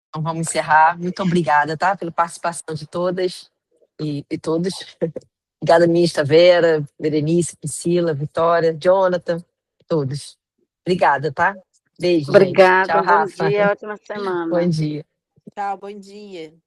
Então vamos encerrar. Muito obrigada, tá? Pela participação de todas e todos. Obrigada, ministra Vera, Berenice, Priscila, Vitória, Jonathan, todos. Obrigada, tá? Beijo, gente. Obrigada, Tchau, um bom Rafa. dia, ótima semana. Bom dia. Tchau, bom dia.